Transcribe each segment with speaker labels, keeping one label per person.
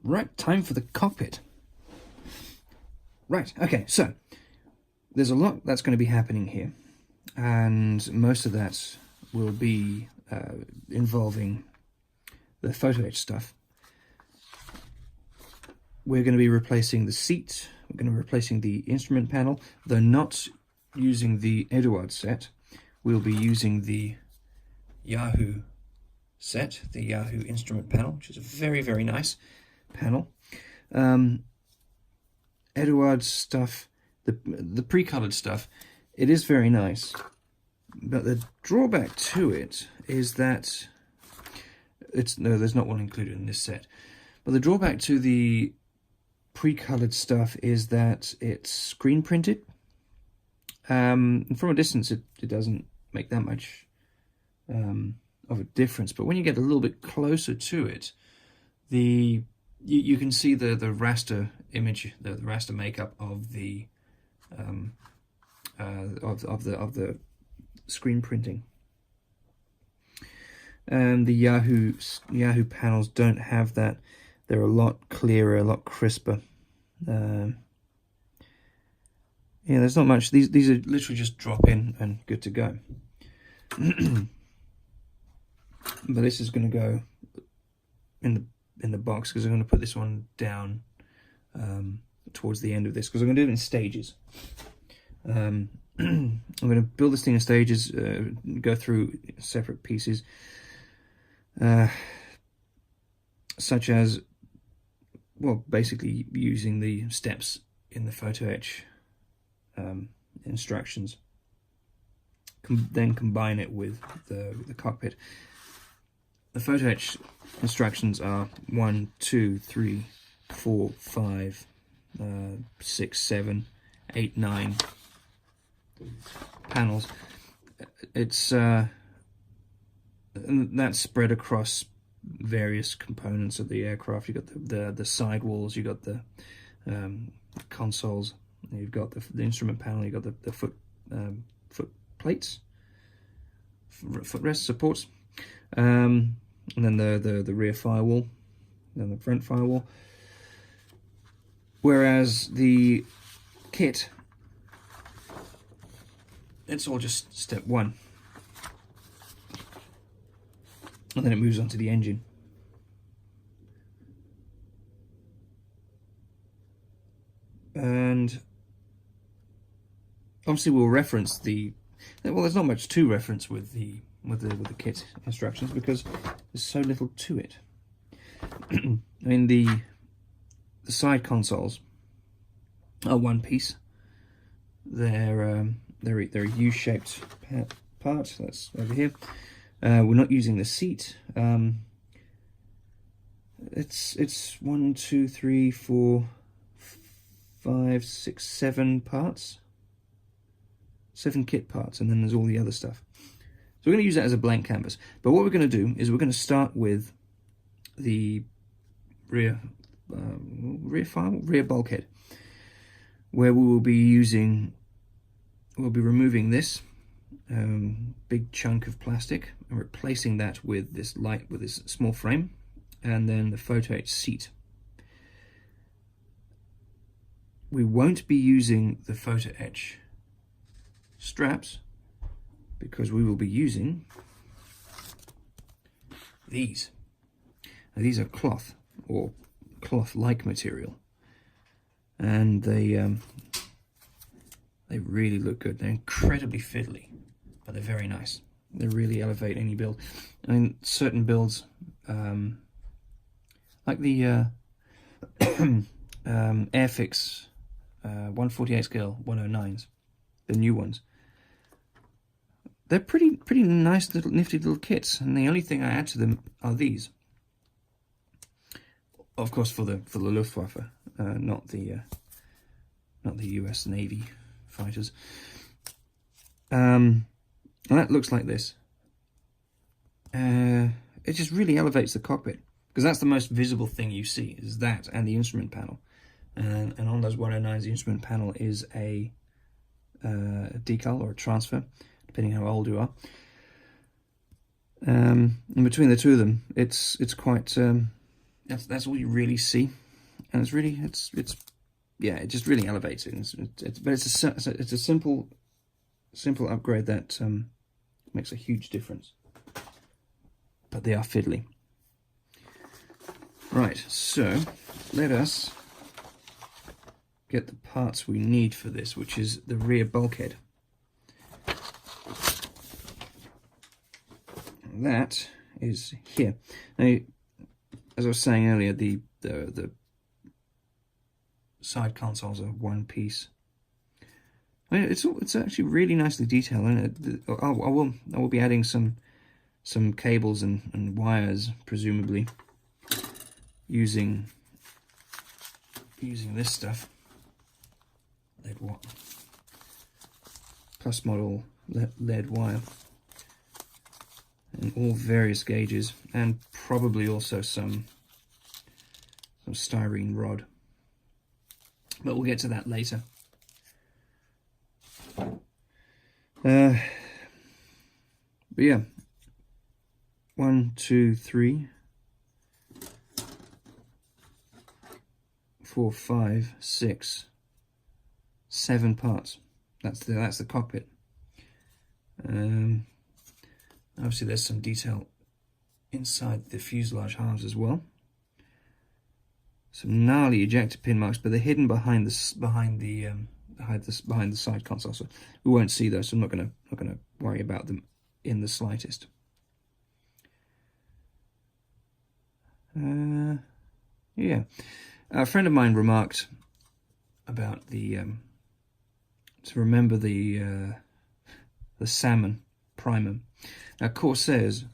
Speaker 1: Right, time for the cockpit. Right, okay, so there's a lot that's going to be happening here, and most of that will be involving the photo-etch stuff. We're going to be replacing the seat, we're going to be replacing the instrument panel, though not using the Eduard set. We'll be using the Yahoo set, the Yahoo instrument panel, which is a very, very nice panel. Eduard's stuff, the pre-colored stuff, it is very nice, but the drawback to it is that there's not one included in this set, but the drawback to the pre-colored stuff is that it's screen printed. And from a distance it doesn't make that much of a difference, but when you get a little bit closer to it, you can see the raster image, the raster makeup of the of the screen printing. And the Yahoo panels don't have that. They're a lot clearer, a lot crisper. Yeah, there's not much. These are literally just drop in and good to go. But this is going to go in the box, because I'm going to put this one down towards the end of this, because I'm going to do it in stages. I'm going to build this thing in stages, go through separate pieces, such as, well, basically using the steps in the photo-etch instructions, then combine it with the cockpit. The photo-etch instructions are 1, 2, 3, 4, 5, 6, 7, 8, 9 panels. It's and that's spread across various components of the aircraft. You've got the sidewalls, you've got the consoles, you've got the instrument panel, you've got the foot plates, footrest supports, and then the rear firewall, and the front firewall. Whereas the kit, it's all just step one, and then it moves on to the engine. And obviously we'll reference well, there's not much to reference with the kit instructions, because there's so little to it. I mean, the side consoles are one piece. They're a U-shaped part. That's over here. We're not using the seat. It's 1, 2, 3, 4, 5, 6, 7 parts. 7 kit parts, and then there's all the other stuff. So we're going to use that as a blank canvas. But what we're going to do is we're going to start with the rear bulkhead, where we'll be removing this big chunk of plastic and replacing that with this small frame, and then the photo-etch seat. We won't be using the photo-etch straps, because we will be using these. Now, these are cloth, or cloth-like material, and they really look good. They're incredibly fiddly, but they're very nice. They really elevate any build. I mean, certain builds, like the Airfix 148 scale 109s, the new ones, they're pretty nice little nifty little kits, and the only thing I add to them are these. Of course, for the Luftwaffe, not the US Navy fighters. And that looks like this. It just really elevates the cockpit, because that's the most visible thing you see, is that and the instrument panel. And on those 109s, the instrument panel is a decal or a transfer, depending how old you are. And between the two of them, it's quite that's all you really see, and it's really yeah, it just really elevates it. But it's a simple upgrade that makes a huge difference. But they are fiddly. Right, so let us get the parts we need for this, which is the rear bulkhead. That is here. Now, as I was saying earlier, the side consoles are one piece. I mean, it's actually really nicely detailed, and I will be adding some cables and wires, presumably using this stuff. Plus model lead wire, in all various gauges, and probably also some styrene rod. But we'll get to that later. But yeah, 1, 2, 3, 4, 5, 6, 7 parts. That's the cockpit. Obviously, there's some detail inside the fuselage halves as well. Some gnarly ejector pin marks, but they're hidden behind the side console, so we won't see those. So I'm not gonna worry about them in the slightest. Yeah, a friend of mine remarked about the to remember the salmon primer. Now, Corsairs,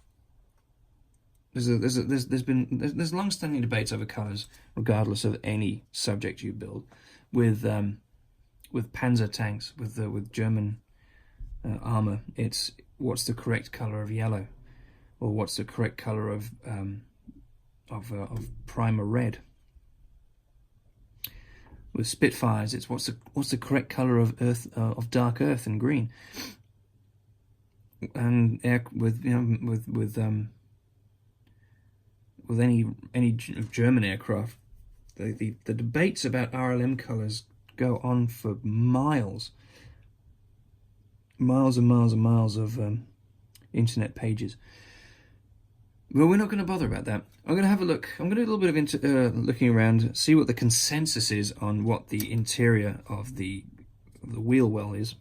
Speaker 1: there's long-standing debates over colours, regardless of any subject you build. With Panzer tanks, with German armour, it's what's the correct colour of yellow, or what's the correct colour of primer red. With Spitfires, it's what's the correct colour of dark earth and green. And with any German aircraft, the debates about RLM colours go on for miles and miles and miles of internet pages. Well, we're not going to bother about that. I'm going to have a look. I'm going to do a little bit of looking around, see what the consensus is on what the interior of the wheel well is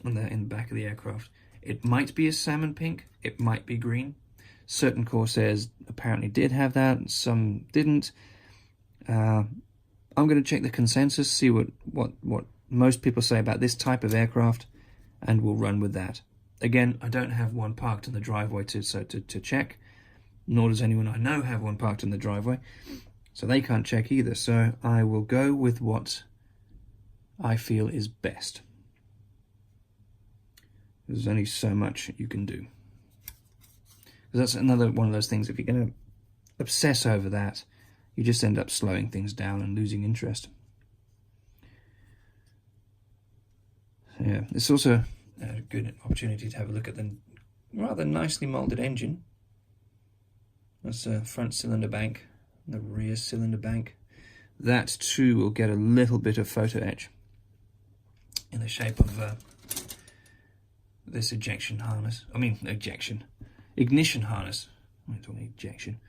Speaker 1: in the back of the aircraft. It might be a salmon pink. It might be green. Certain Corsairs apparently did have that. Some didn't. I'm going to check the consensus, see what most people say about this type of aircraft, and we'll run with that. Again, I don't have one parked in the driveway to check, nor does anyone I know have one parked in the driveway, so they can't check either. So I will go with what I feel is best. There's only so much you can do. That's another one of those things, if you're going to obsess over that, you just end up slowing things down and losing interest. So yeah, it's also a good opportunity to have a look at the rather nicely moulded engine. That's a front cylinder bank, the rear cylinder bank. That too will get a little bit of photo etch in the shape of this ignition harness. I'm talking ejection.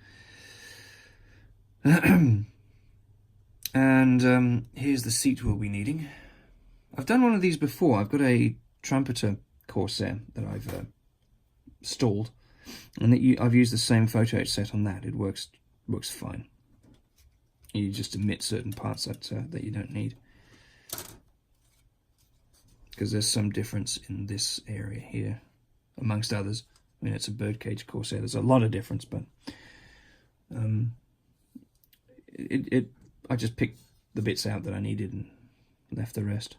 Speaker 1: And here's the seat we'll be needing. I've done one of these before. I've got a trumpeter Corsair that I've stalled, and I've used the same photo etch set on that. It works fine. You just omit certain parts that you don't need, because there's some difference in this area here, amongst others. I mean, it's a birdcage Corsair. There's a lot of difference, but I just picked the bits out that I needed and left the rest.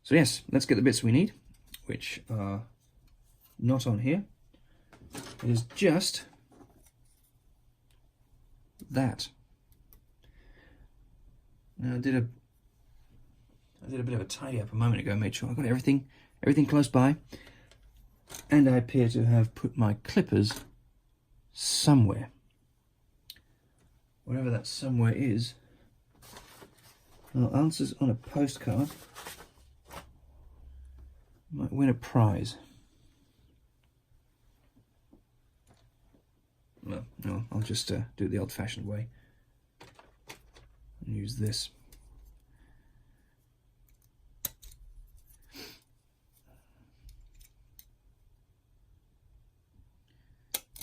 Speaker 1: So yes, let's get the bits we need, which are not on here. It is just that. Now I did a bit of a tidy up a moment ago, made sure I got everything close by, and I appear to have put my clippers somewhere. wherever that somewhere is. Well, answers on a postcard. Might win a prize. No, I'll just do it the old-fashioned way and use this.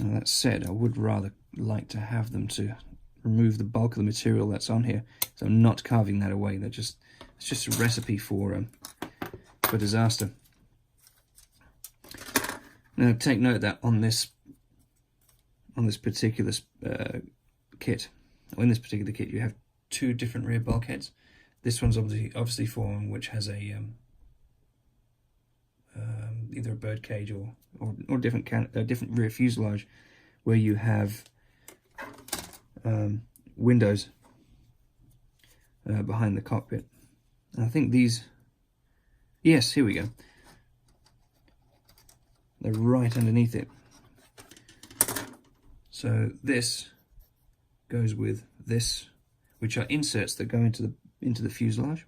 Speaker 1: Now that said, I would rather like to have them to remove the bulk of the material that's on here, so I'm not carving that away. It's just a recipe for disaster. Now take note that on this particular kit, or in this particular kit, you have two different rear bulkheads. This one's obviously for one which has a either a bird cage or different rear fuselage, where you have windows behind the cockpit. And I think these, yes, here we go. They're right underneath it. So this goes with this, which are inserts that go into the fuselage.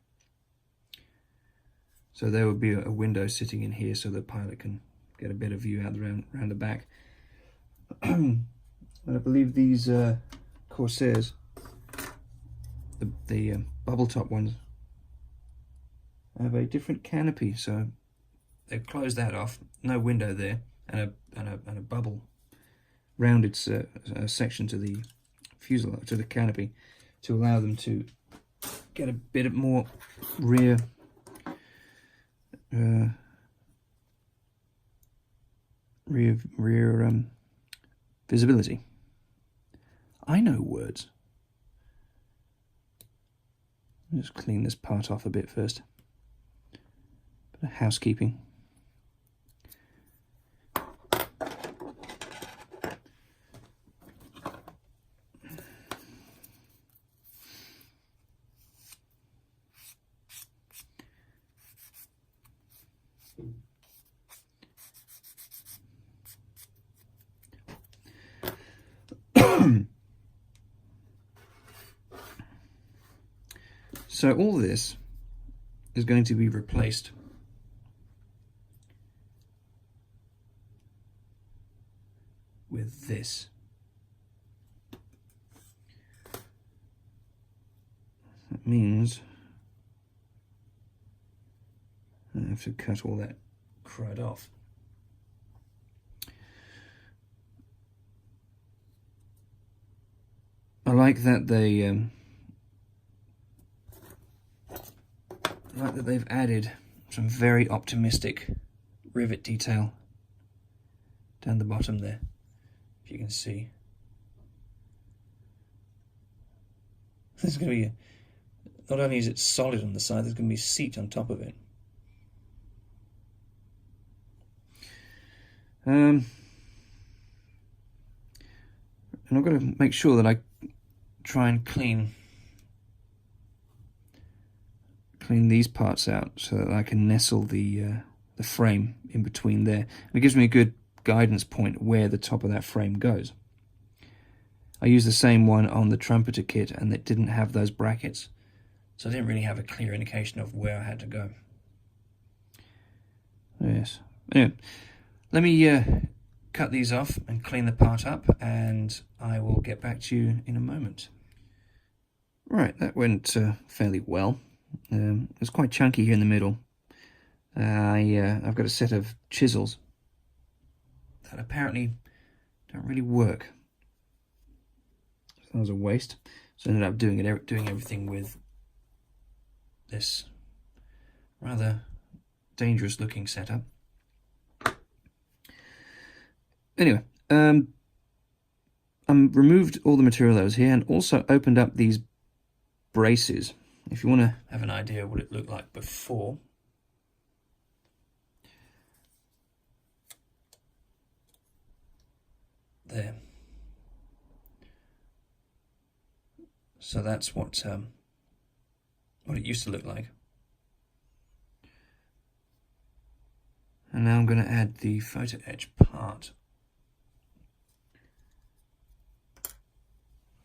Speaker 1: So there would be a window sitting in here, so the pilot can get a better view out around the back. And I believe these Corsairs, the bubble top ones, have a different canopy. So they close that off, no window there, and a bubble round its section to the fuselage, to the canopy, to allow them to get a bit more rear visibility. I know words. I'll just clean this part off a bit first. Bit of housekeeping. So all this is going to be replaced with this. That means I have to cut all that crud off. I like that they've added some very optimistic rivet detail down the bottom there, if you can see. There's going to be not only is it solid on the side, there's going to be a seat on top of it. And I've got to make sure that I try and clean these parts out so that I can nestle the frame in between there. And it gives me a good guidance point where the top of that frame goes. I used the same one on the trumpeter kit, and it didn't have those brackets, so I didn't really have a clear indication of where I had to go. Yes. Anyway, let me cut these off and clean the part up, and I will get back to you in a moment. Right, that went fairly well. It was quite chunky here in the middle. I've got a set of chisels that apparently don't really work. So that was a waste. So I ended up doing everything with this rather dangerous looking setup. Anyway, I removed all the material that was here and also opened up these braces. If you want to have an idea of what it looked like before, there. So that's what it used to look like. And now I'm going to add the photo-etch part,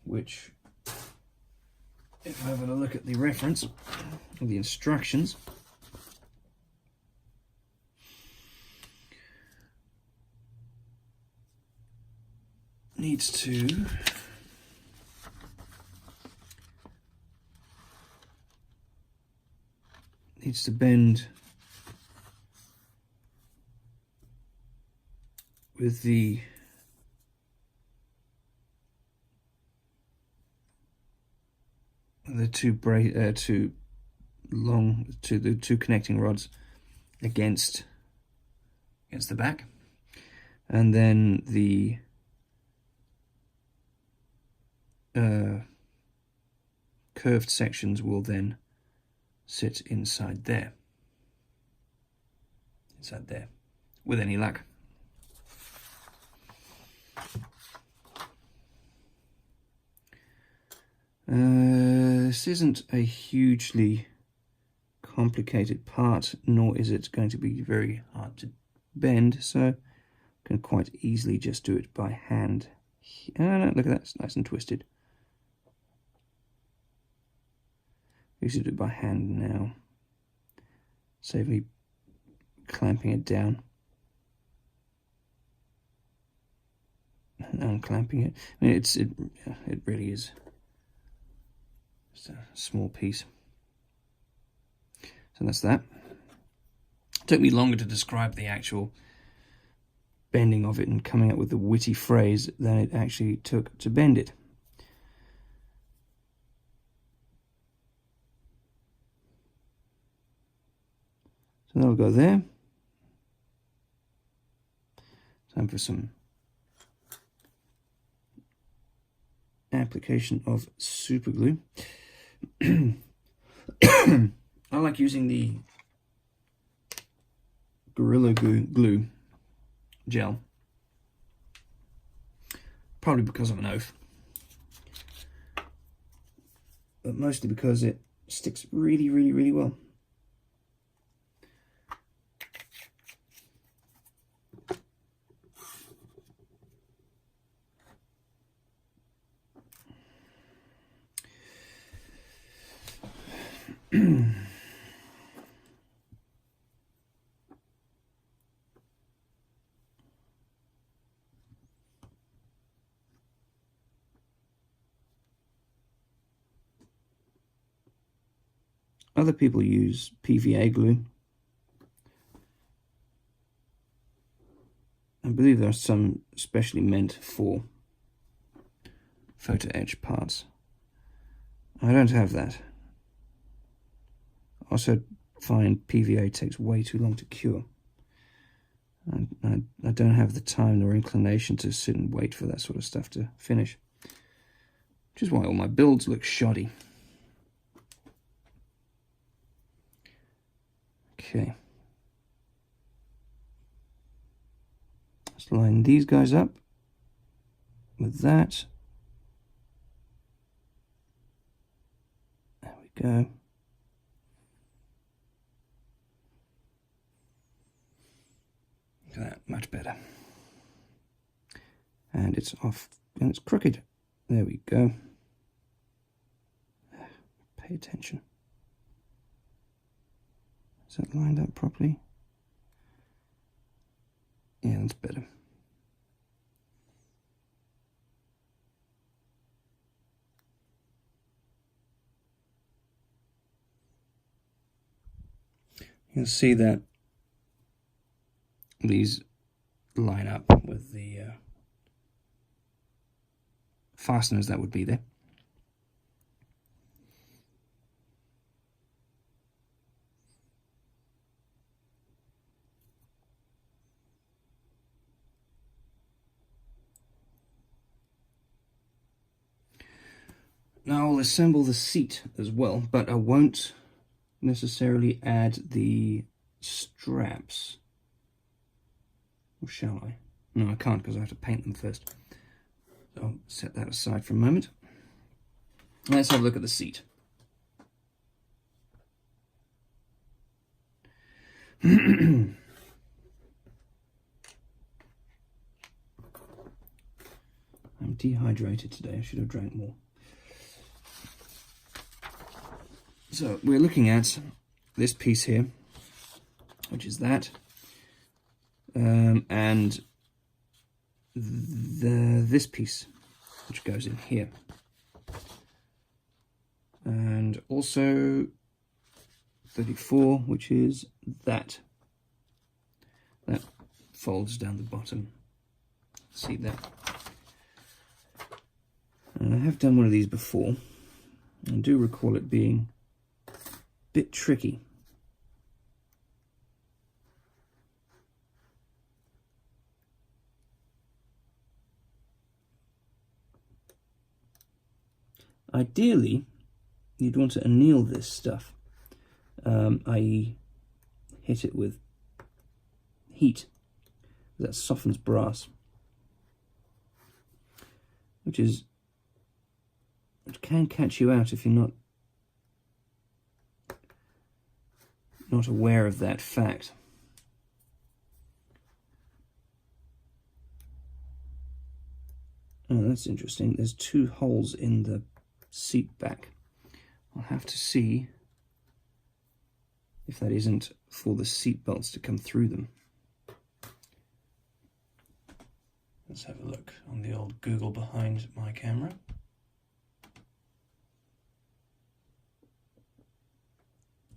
Speaker 1: which if I have a look at the reference, or the instructions, needs to bend with the two connecting rods against the back, and then the curved sections will then sit inside there, with any luck. This isn't a hugely complicated part, nor is it going to be very hard to bend, so I can quite easily just do it by hand. No, look at that, it's nice and twisted. Usually do it by hand now. Save me clamping it down and unclamping it. I mean, it really is just a small piece. So that's that. It took me longer to describe the actual bending of it and coming up with the witty phrase than it actually took to bend it. So that'll go there. Time for some application of super glue. I like using the Gorilla Glue gel, probably because I'm an oaf, but mostly because it sticks really well. Other people use PVA glue. I believe there are some specially meant for photo etch parts. I don't have that. I also find PVA takes way too long to cure. I don't have the time nor inclination to sit and wait for that sort of stuff to finish. Which is why all my builds look shoddy. Okay. Let's line these guys up with that. There we go. Look at that, much better. And it's off, and it's crooked. There we go. Pay attention. Is that lined up properly? Yeah, that's better. You'll see that these line up with the fasteners that would be there. Now I'll assemble the seat as well, but I won't necessarily add the straps. Or shall I? No, I can't because I have to paint them first. So I'll set that aside for a moment. Let's have a look at the seat. I'm dehydrated today. I should have drank more. So we're looking at this piece here, which is that, and this piece, which goes in here, and also 34, which is that folds down the bottom. See that? And I have done one of these before. I do recall it being a bit tricky. Ideally, you'd want to anneal this stuff, i.e. hit it with heat. That softens brass, which can catch you out if you're not aware of that fact. Oh, that's interesting. There's 2 holes in the seat back. I'll have to see if that isn't for the seat belts to come through them. Let's have a look on the old Google behind my camera.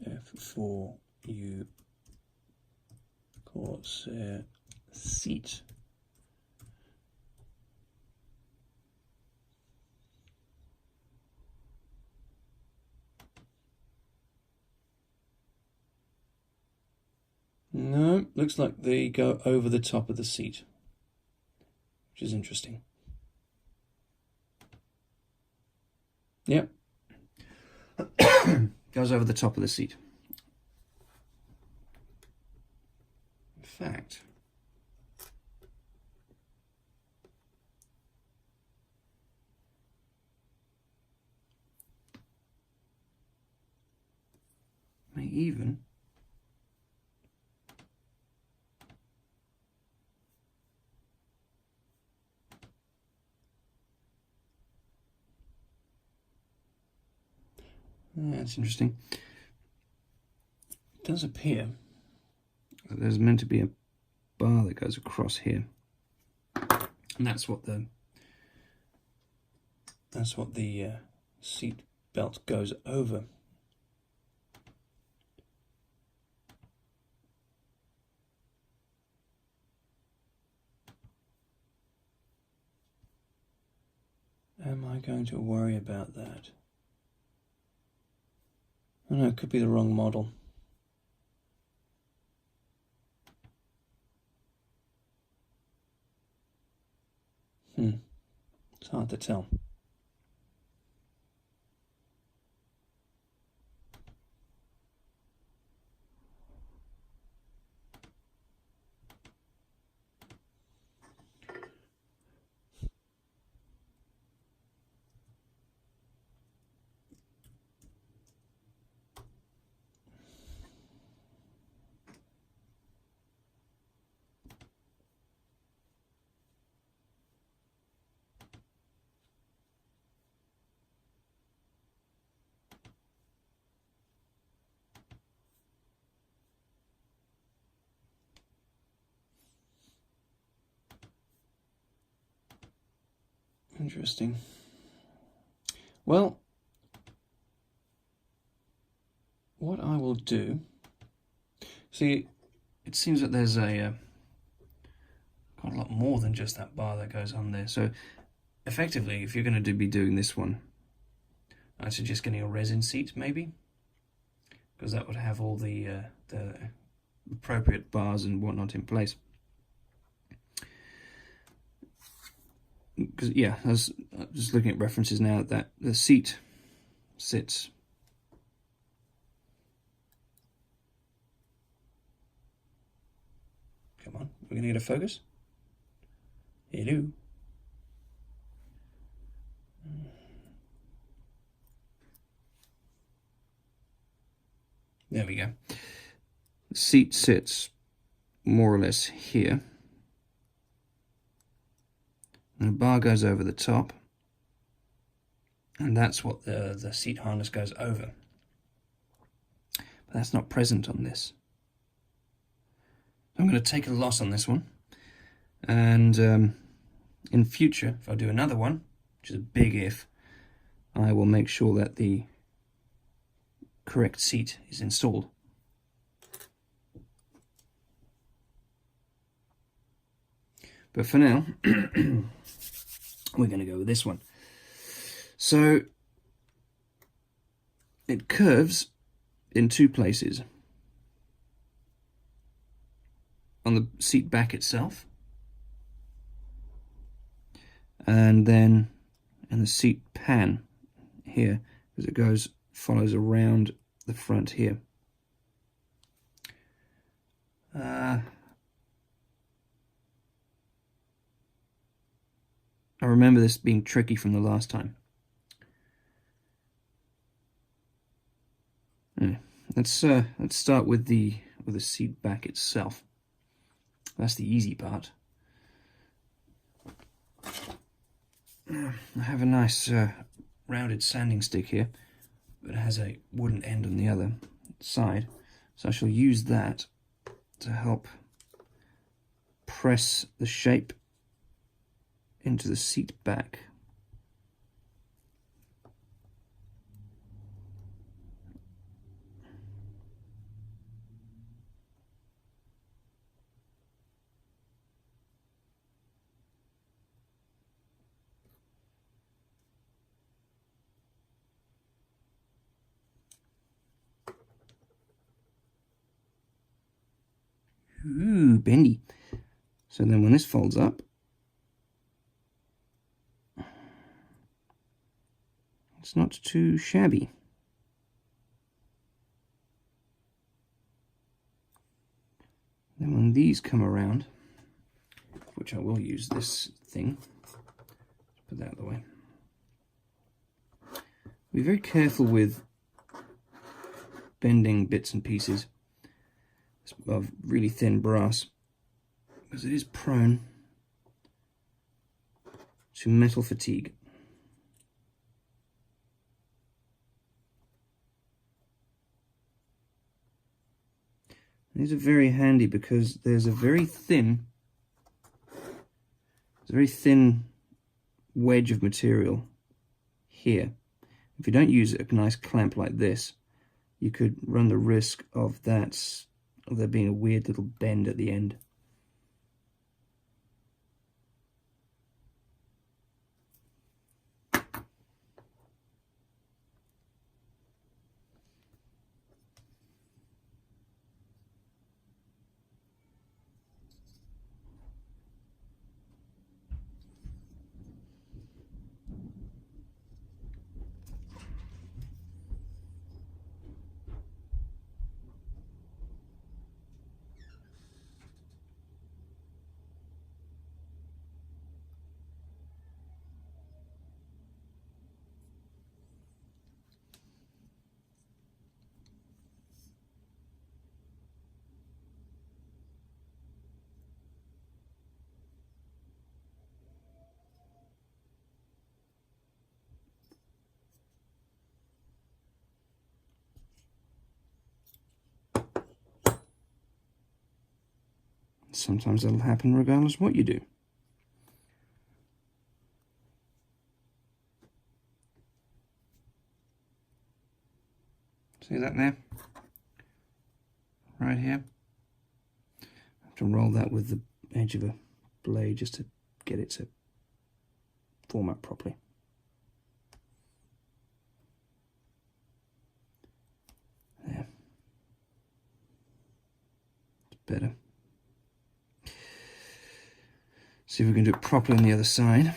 Speaker 1: F4U Corsair seat. No, looks like they go over the top of the seat, which is interesting. Yep. Goes over the top of the seat. In fact, may even that's interesting. It does appear that there's meant to be a bar that goes across here, and that's what the seat belt goes over. Am I going to worry about that? Oh no, it could be the wrong model. It's hard to tell. Interesting. Well, what I will do, see, it seems that there's quite a lot more than just that bar that goes on there. So effectively, if you're going to be doing this one, I suggest getting a resin seat maybe, because that would have all the appropriate bars and whatnot in place. Because yeah, I was just looking at references now that the seat sits come on, we're gonna get a focus. Hello. There we go. The seat sits more or less here. And the bar goes over the top, and that's what the seat harness goes over. That's not present on this. I'm going to take a loss on this one, and in future, if I do another one, which is a big if, I will make sure that the correct seat is installed. But for now, we're going to go with this one. So it curves in two places. On the seat back itself, and then in the seat pan here, as it follows around the front here. I remember this being tricky from the last time. Let's start with the seat back itself. That's the easy part. I have a nice rounded sanding stick here, but it has a wooden end on the other side, so I shall use that to help press the shape into the seat back. Ooh, bendy. So then when this folds up, it's not too shabby. Then when these come around, which I will use this thing, put that out of the way. Be very careful with bending bits and pieces of really thin brass, because it is prone to metal fatigue. These are very handy because there's a very thin wedge of material here. If you don't use a nice clamp like this, you could run the risk of there being a weird little bend at the end. Sometimes that'll happen regardless of what you do. See that there? Right here. I have to roll that with the edge of a blade just to get it to form up properly. There. It's better. See if we can do it properly on the other side.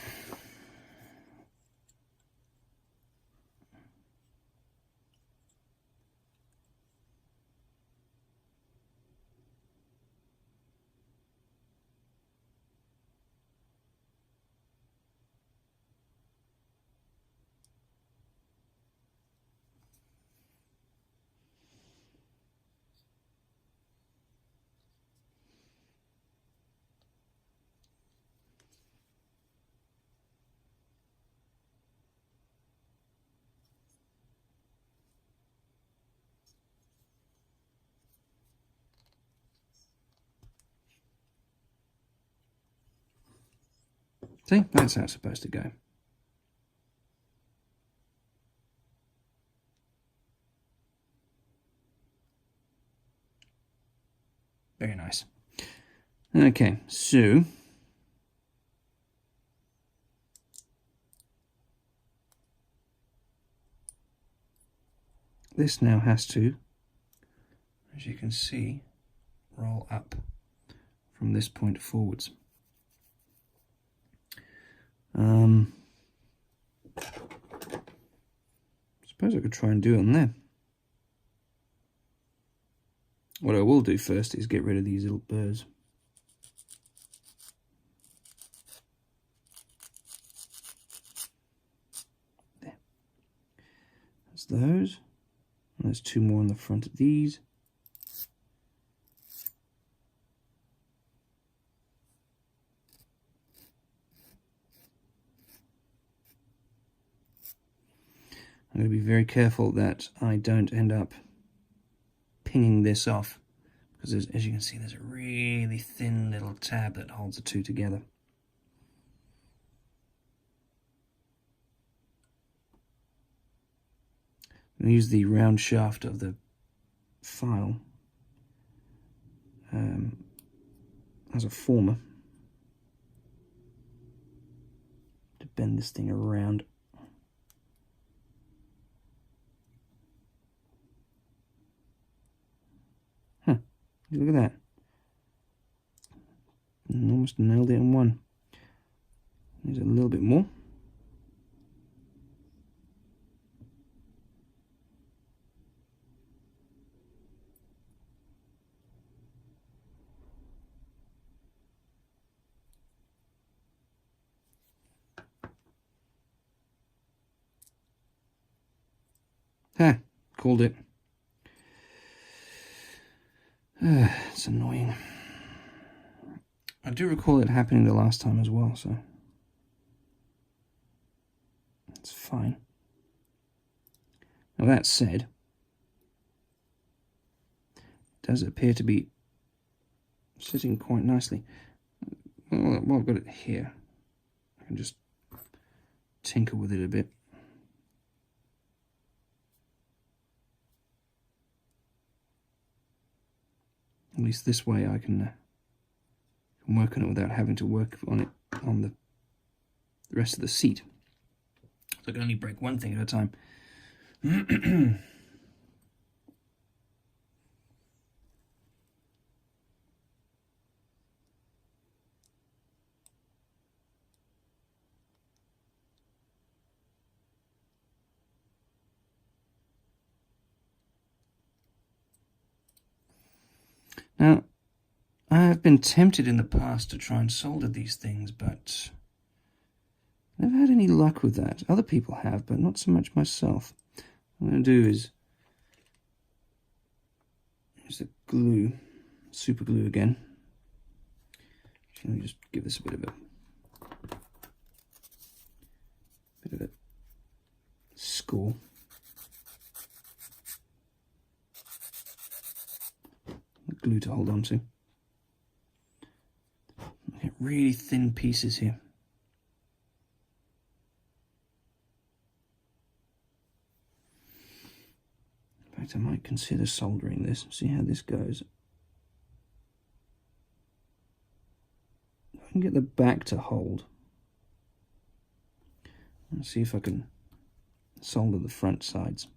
Speaker 1: See, that's how it's supposed to go. Very nice. Okay, so this now has to, as you can see, roll up from this point forwards. Suppose I could try and do it on there. What I will do first is get rid of these little burrs. There. That's those. And there's two more on the front of these. I'm going to be very careful that I don't end up pinging this off, because as you can see, there's a really thin little tab that holds the two together. I'm going to use the round shaft of the file as a former to bend this thing around. Look at that. Almost nailed it in one. There's a little bit more. Ha! Called it. It's annoying. I do recall it happening the last time as well, so it's fine. Now that said, it does appear to be sitting quite nicely. Well, I've got it here. I can just tinker with it a bit. At least this way I can work on it without having to work on it on the rest of the seat. So I can only break one thing at a time. Now, I have been tempted in the past to try and solder these things, but never had any luck with that. Other people have, but not so much myself. What I'm going to do is use the glue, super glue again. Let me just give this a bit of a score. Glue to hold on to. Get really thin pieces here. In fact, I might consider soldering this, see how this goes. I can get the back to hold. Let's see if I can solder the front sides.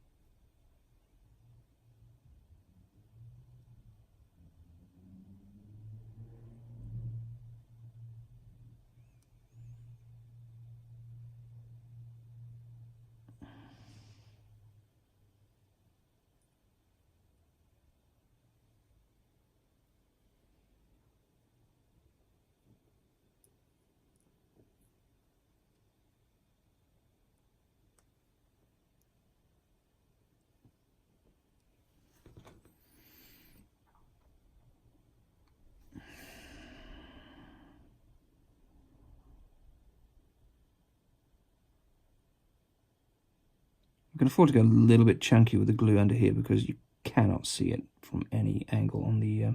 Speaker 1: I can afford to go a little bit chunky with the glue under here because you cannot see it from any angle on the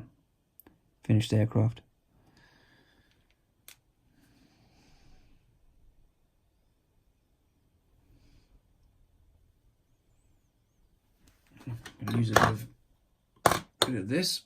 Speaker 1: finished aircraft. I'm going to use a bit of this.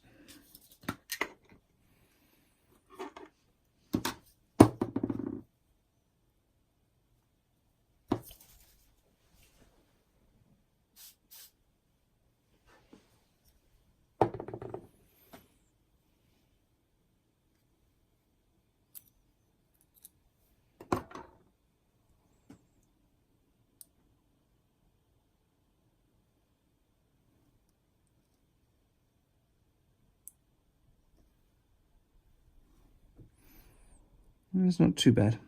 Speaker 1: It's not too bad.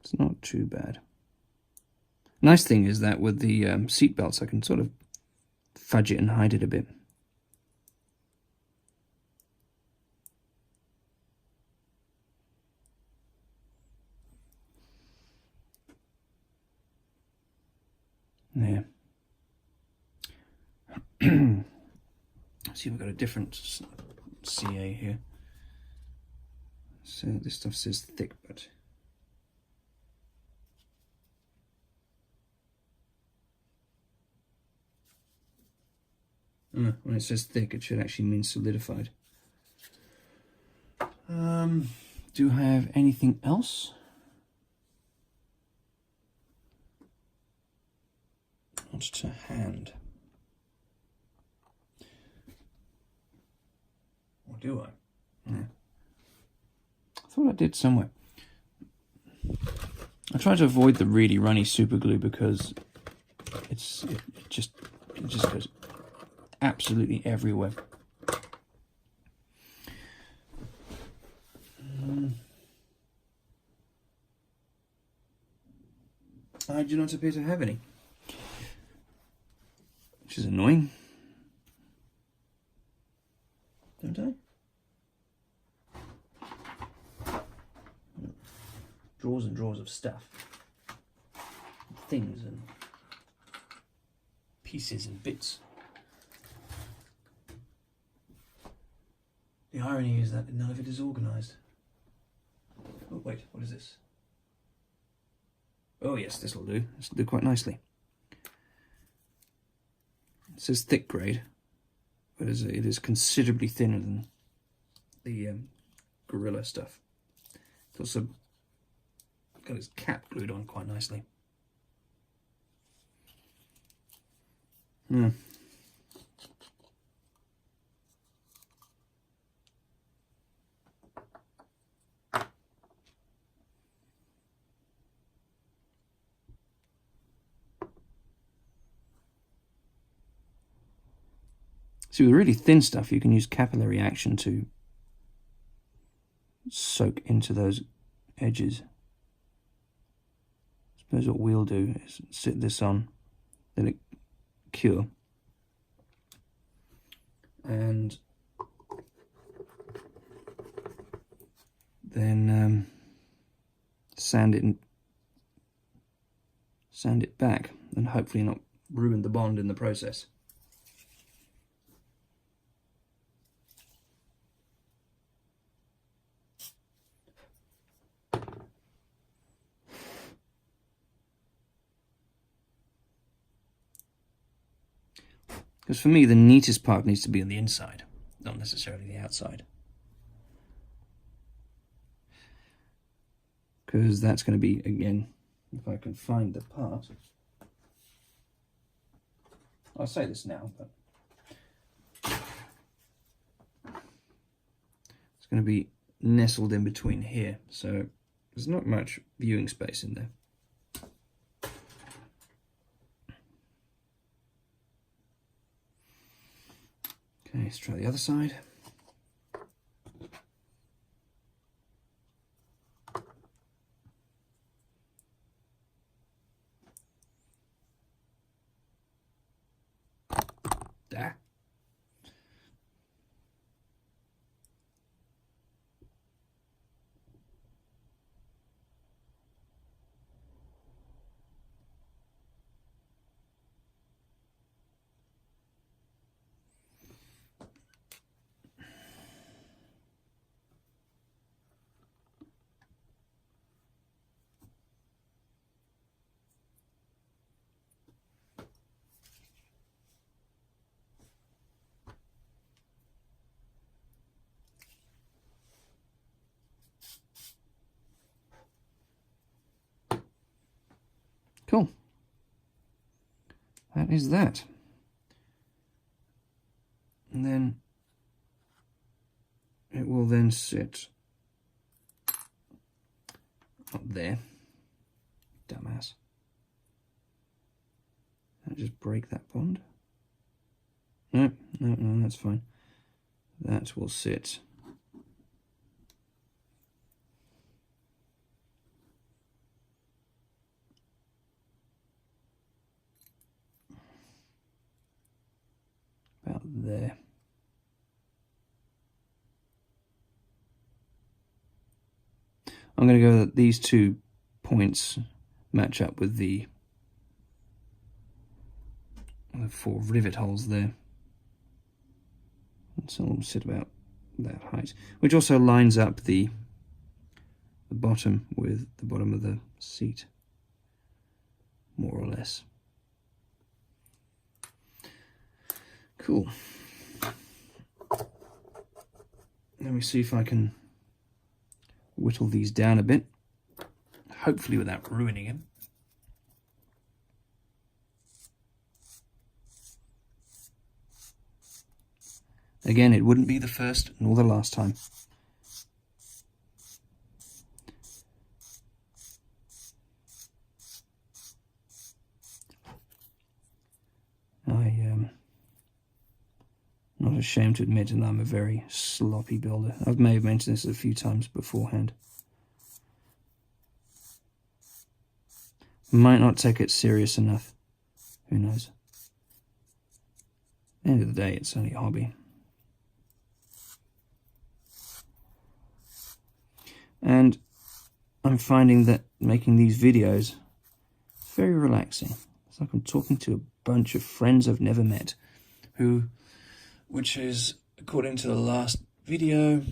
Speaker 1: It's not too bad. Nice thing is that with the seat belts, I can sort of fudge it and hide it a bit. Yeah. See, we've got a different CA here. So this stuff says thick, but when it says thick, it should actually mean solidified. Do I have anything else? Not to hand. Or do I? Yeah. I thought I did somewhere. I try to avoid the really runny super glue because it just goes absolutely everywhere. I do not appear to have any, which is annoying. Don't I? Drawers and drawers of stuff, things and pieces and bits. The irony is that none of it is organised. Oh wait, what is this? Oh yes, this will do. This will do quite nicely. It says thick grade, but it is considerably thinner than the Gorilla stuff. It's also got its cap glued on quite nicely. See, with really thin stuff, you can use capillary action to soak into those edges. I suppose what we'll do is sit this on, let it cure, and then sand it back, and hopefully not ruin the bond in the process. Because for me, the neatest part needs to be on the inside, not necessarily the outside. Because that's going to be, again, if I can find the part. I'll say this now, but it's going to be nestled in between here, so there's not much viewing space in there. Okay, let's try the other side. There. Cool. That is that. And then it will then sit up there. Dumbass. I'll just break that bond. No, that's fine. That will sit about there. I'm going to go that these 2 points match up with the 4 rivet holes there. And so it'll sit about that height, which also lines up the bottom with the bottom of the seat, more or less. Cool. Let me see if I can whittle these down a bit, hopefully without ruining them. Again, it wouldn't be the first nor the last time. I'm not ashamed to admit that I'm a very sloppy builder. I may have mentioned this a few times beforehand. Might not take it serious enough. Who knows? At the end of the day, it's only a hobby. And I'm finding that making these videos is very relaxing. It's like I'm talking to a bunch of friends I've never met, which is, according to the last video,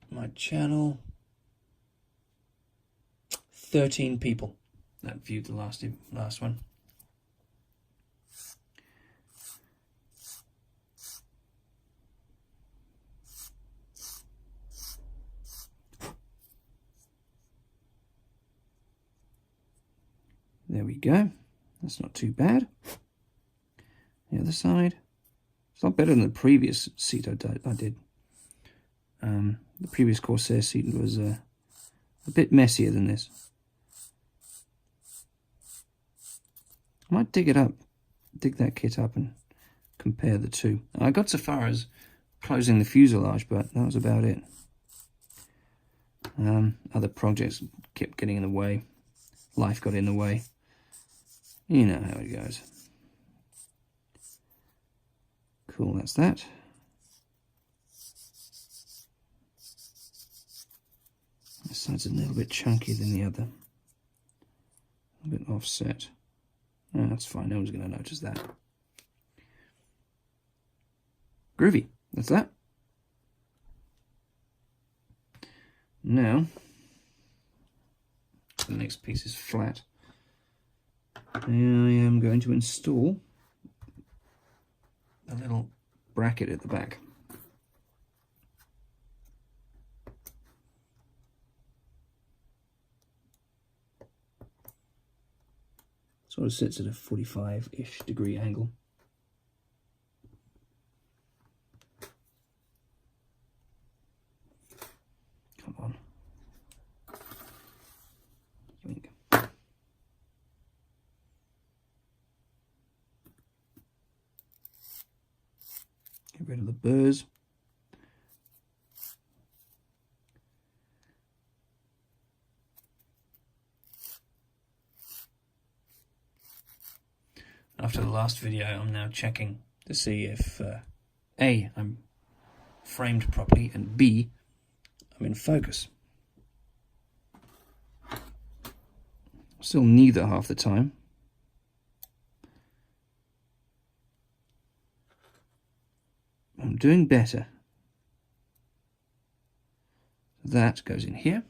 Speaker 1: my channel, 13 people that viewed the last one. There we go. That's not too bad. The other side. It's a lot better than the previous seat I did. The previous Corsair seat was a bit messier than this. I might dig that kit up and compare the two. I got so far as closing the fuselage, but that was about it. Other projects kept getting in the way. Life got in the way. You know how it goes. Cool, that's that. This side's a little bit chunkier than the other. A bit offset. Oh, that's fine, no one's going to notice that. Groovy, that's that. Now, the next piece is flat. I am going to install a little bracket at the back. Sort of sits at a 45-ish degree angle. Come on. Yoink. Get rid of the burrs. After the last video, I'm now checking to see if A, I'm framed properly, and B, I'm in focus. Still neither half the time. I'm doing better. That goes in here.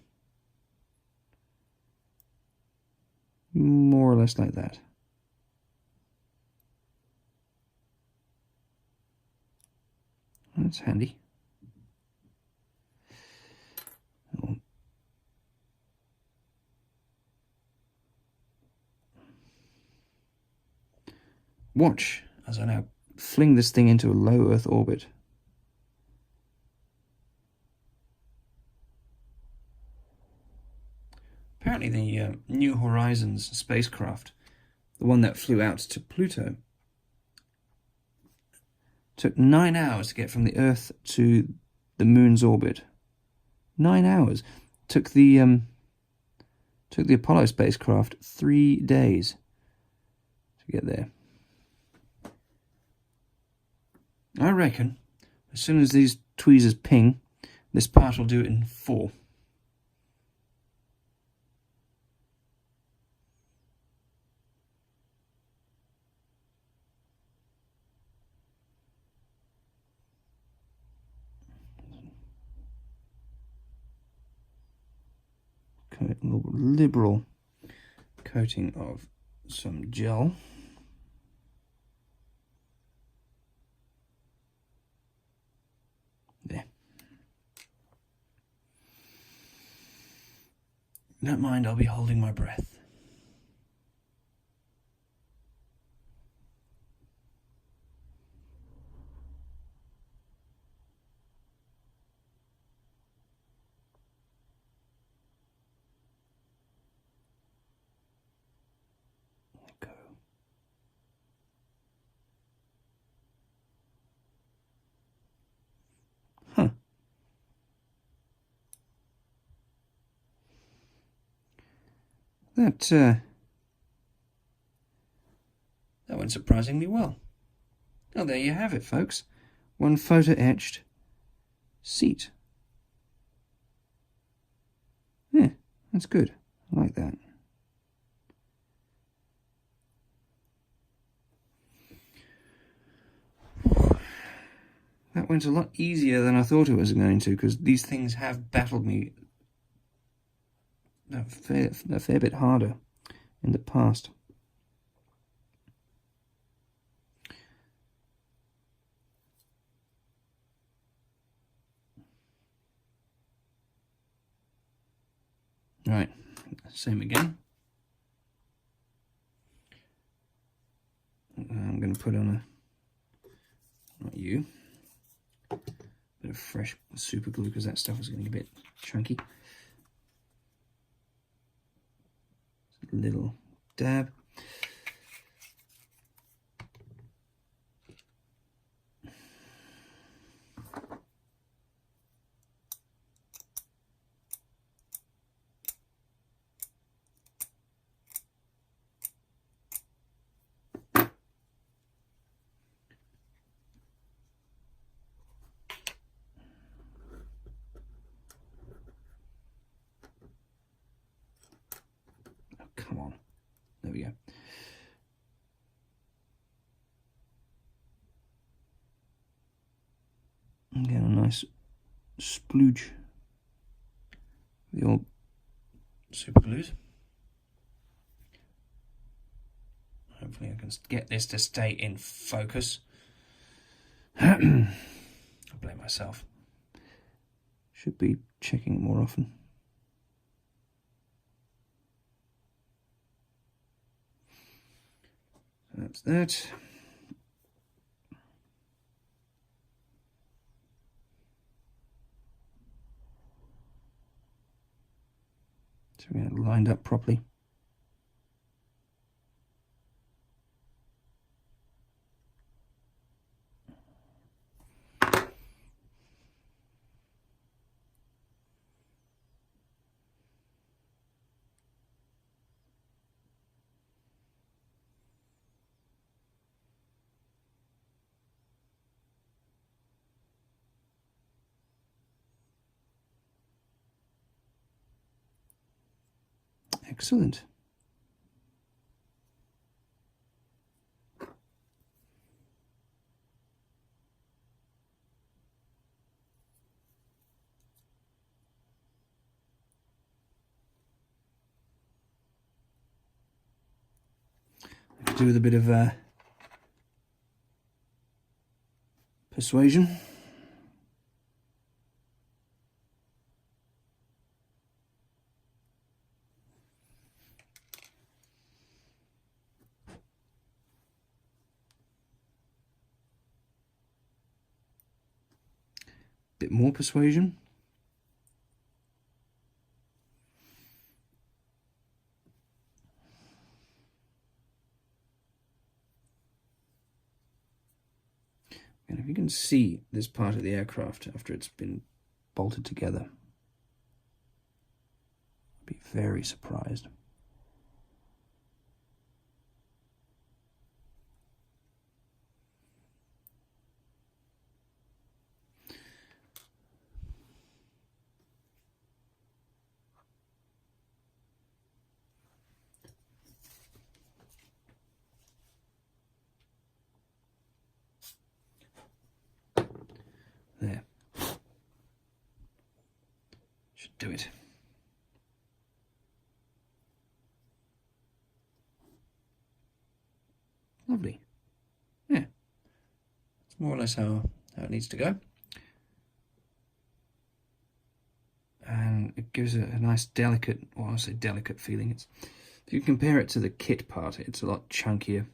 Speaker 1: More or less like that. That's handy. watch as I now fling this thing into a low Earth orbit. Apparently the New Horizons spacecraft, the one that flew out to Pluto, took 9 hours to get from the Earth to the Moon's orbit. 9 hours. Took the Apollo spacecraft 3 days to get there. I reckon as soon as these tweezers ping, this part will do it in 4. A little liberal coating of some gel. There. Don't mind, I'll be holding my breath. Go. Huh. That went surprisingly well. Oh, there you have it, folks. One photo-etched seat. Yeah, that's good. I like that. That went a lot easier than I thought it was going to, because these things have battled me a fair bit harder in the past. Right, same again. I'm going to put on not you, bit of fresh super glue, because that stuff is getting a bit chunky. A little dab. Come on, there we go. And get a nice splooge, the old super glues. Hopefully I can get this to stay in focus. I blame myself. Should be checking it more often. That's that. So we have it lined up properly. Excellent. I could do with a bit of persuasion. bit more persuasion. And if you can see this part of the aircraft after it's been bolted together, I'd be very surprised. There. Should do it. Lovely. Yeah. It's more or less how it needs to go. And it gives a nice delicate, well, I say delicate feeling. It's, if you compare it to the kit part, it's a lot chunkier.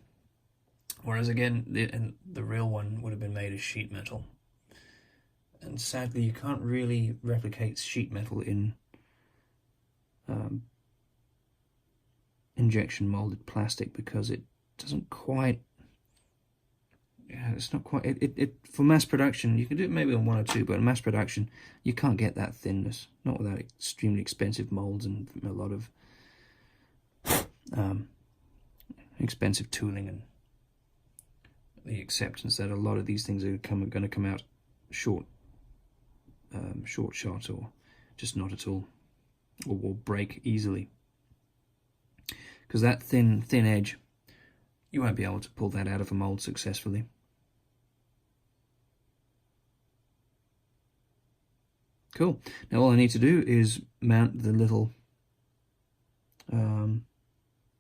Speaker 1: Whereas again, the real one would have been made of sheet metal. And sadly, you can't really replicate sheet metal in injection molded plastic because it doesn't quite. Yeah, it's not quite. It for mass production, you can do it maybe on one or two, but in mass production, you can't get that thinness. Not without extremely expensive molds and a lot of expensive tooling and the acceptance that a lot of these things are going to come out short shot or just not at all, or will break easily, because that thin edge, you won't be able to pull that out of a mold successfully. Cool. Now all I need to do is mount the little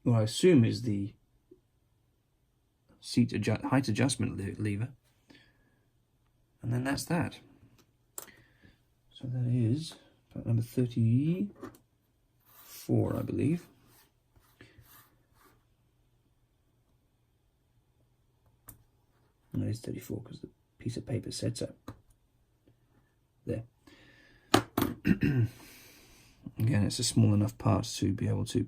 Speaker 1: what I assume is the seat height adjustment lever, and then that's that. So that is part number 34, I believe. No, it's 34 because the piece of paper said so. There. Again, it's a small enough part to be able to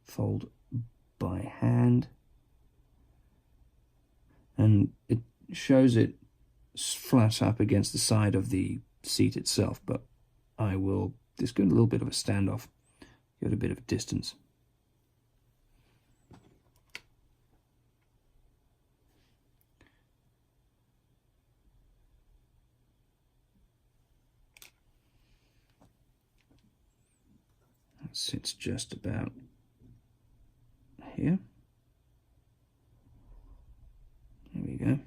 Speaker 1: fold by hand. And it shows it flat up against the side of the seat itself, but I will just give it a little bit of a standoff, give it a bit of a distance. It sits just about here. There we go.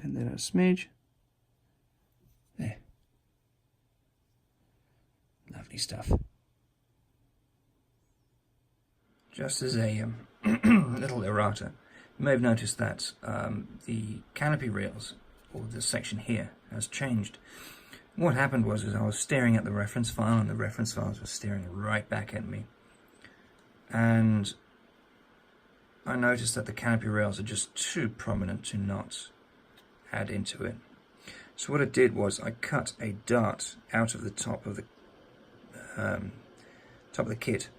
Speaker 1: Bend that out a smidge. There. Lovely stuff. Just as a little errata, you may have noticed that the canopy rails, or the section here, has changed. What happened was I was staring at the reference file, and the reference files were staring right back at me. And I noticed that the canopy rails are just too prominent to not add into it. So what I did was I cut a dart out of the top of the kit,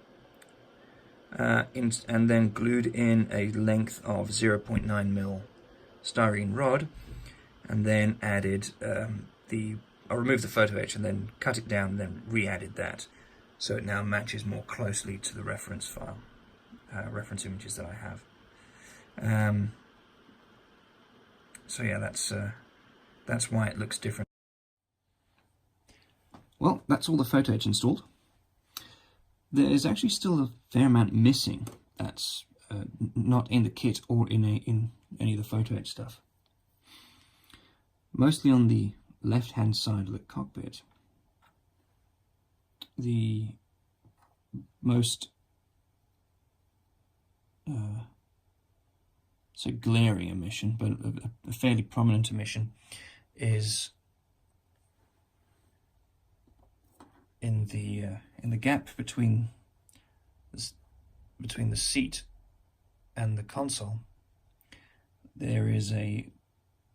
Speaker 1: and then glued in a length of 0.9mm styrene rod, and then added I removed the photo etch and then cut it down and then re-added that, so it now matches more closely to the reference file, reference images that I have. So yeah, that's why it looks different. Well, that's all the photo etch installed. There's actually still a fair amount missing that's not in the kit or in any of the photo etch stuff. Mostly on the left-hand side of the cockpit, the most so glaring emission, but a fairly prominent emission, is in the gap between the seat and the console. There is a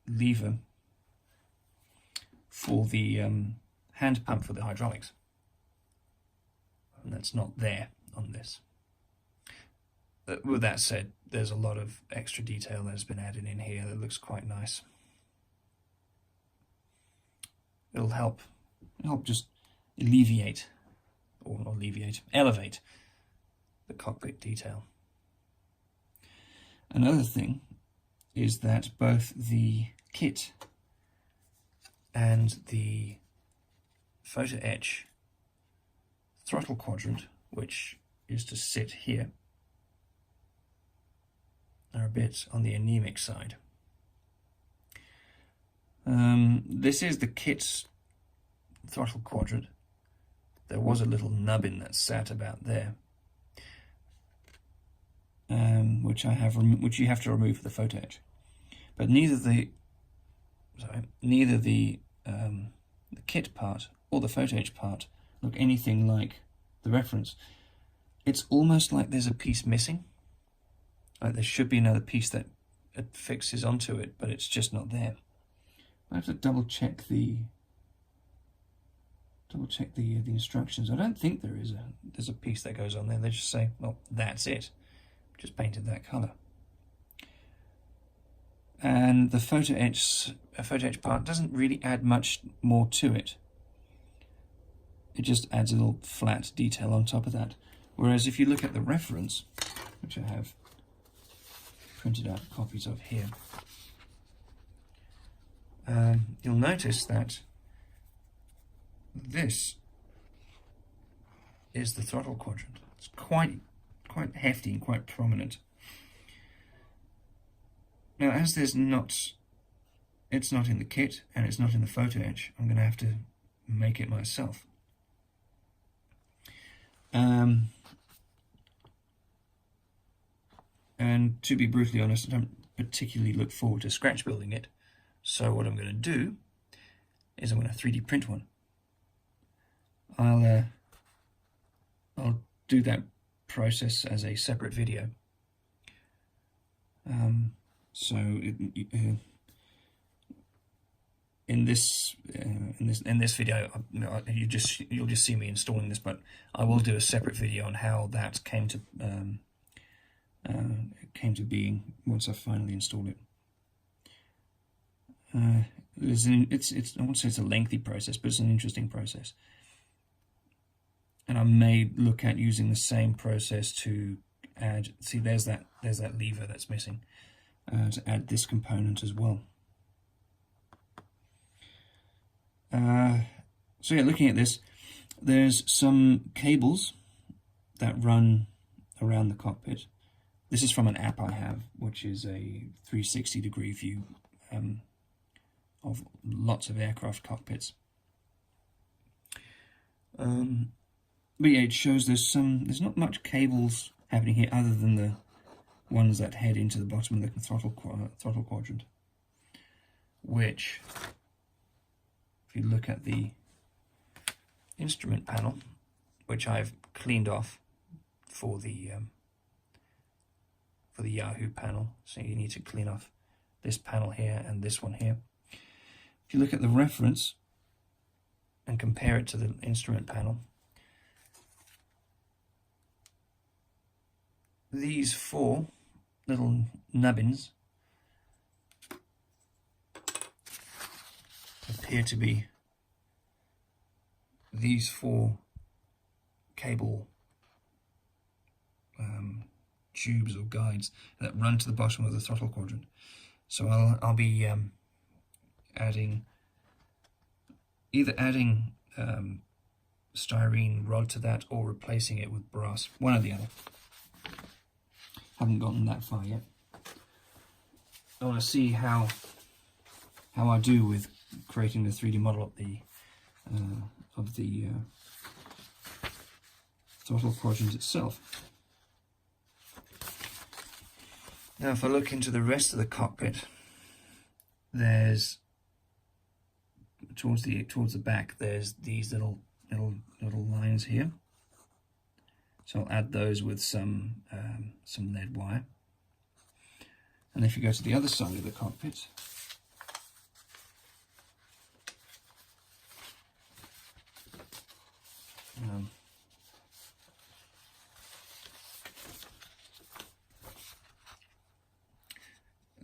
Speaker 1: lever for the hand pump for the hydraulics, and that's not there on this. With that said, there's a lot of extra detail that has been added in here that looks quite nice. It'll help just elevate the cockpit detail. Another thing is that both the kit and the photo-etch throttle quadrant, which is to sit here, are a bit on the anemic side. This is the kit's throttle quadrant. There was a little nubbin that sat about there, which you have to remove for the photo-etch. But neither the kit part or the photo-etch part look anything like the reference. It's almost like there's a piece missing. Like there should be another piece that fixes onto it, but it's just not there. I have to double check the instructions. I don't think there's a piece that goes on there. They just say, well, that's it. Just painted that color. And the photo-etch part doesn't really add much more to it. It just adds a little flat detail on top of that. Whereas if you look at the reference, which I have printed out copies of here, you'll notice that this is the throttle quadrant. It's quite hefty and quite prominent. Now, as it's not in the kit and it's not in the photo-etch, I'm going to have to make it myself. And to be brutally honest, I don't particularly look forward to scratch building it. So what I'm going to do is I'm going to 3D print one. I'll do that process as a separate video. In this video, you'll just see me installing this, but I will do a separate video on how that came to being once I finally installed it. I won't say it's a lengthy process, but it's an interesting process. And I may look at using the same process to add. See, there's that lever that's missing. To add this component as well. So yeah, looking at this, there's some cables that run around the cockpit. This is from an app I have, which is a 360-degree view of lots of aircraft cockpits. But yeah, it shows there's not much cables happening here other than the ones that head into the bottom of the throttle quadrant, which, if you look at the instrument panel, which I've cleaned off for the Yahoo panel, so you need to clean off this panel here and this one here. If you look at the reference and compare it to the instrument panel, these four little nubbins appear to be these four cable tubes or guides that run to the bottom of the throttle quadrant. So I'll be either adding styrene rod to that or replacing it with brass, one or the other. Haven't gotten that far yet. I want to see how I do with creating the 3D model of the throttle quadrant itself. Now, if I look into the rest of the cockpit, there's towards the back, there's these little lines here. So I'll add those with some lead wire. And if you go to the other side of the cockpit,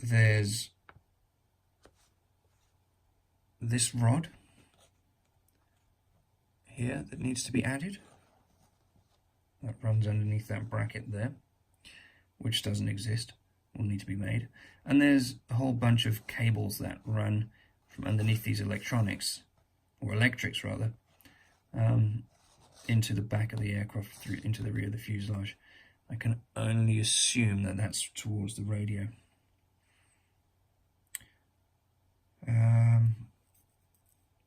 Speaker 1: there's this rod here that needs to be added. That runs underneath that bracket there, which doesn't exist, will need to be made. And there's a whole bunch of cables that run from underneath these electronics, or electrics rather, into the back of the aircraft, through into the rear of the fuselage. I can only assume that that's towards the radio.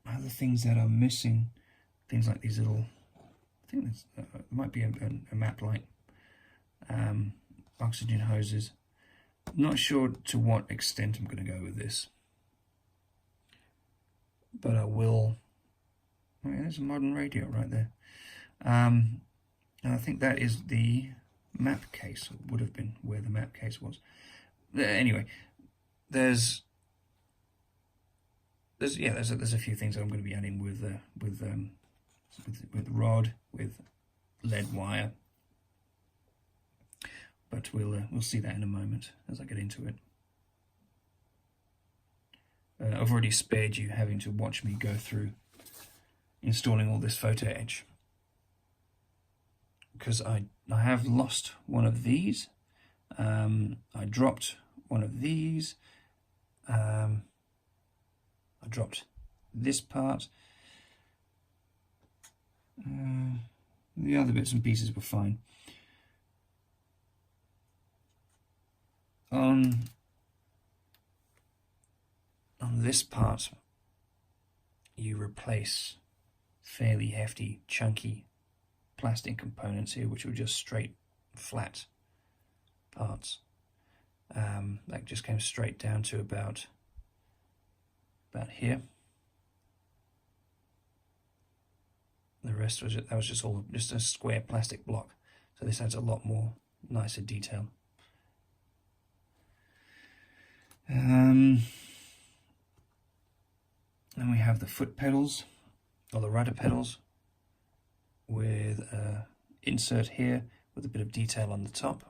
Speaker 1: Other things that are missing, things like these little, I think this might be a map light, oxygen hoses. I'm not sure to what extent I'm going to go with this, but I will. Oh, yeah, there's a modern radio right there, and I think that is the map case, or would have been where the map case was. Anyway, there's a few things that I'm going to be adding with rod, with lead wire, but we'll see that in a moment as I get into it. I've already spared you having to watch me go through installing all this photo-etch, because I have lost one of these. I dropped one of these. I dropped this part. The other bits and pieces were fine. On this part, you replace fairly hefty, chunky plastic components here, which were just straight, flat parts. That just came straight down to about here. The rest was that was just all just a square plastic block. So this adds a lot more nicer detail. Then we have the foot pedals, or the rudder pedals, with an insert here with a bit of detail on the top.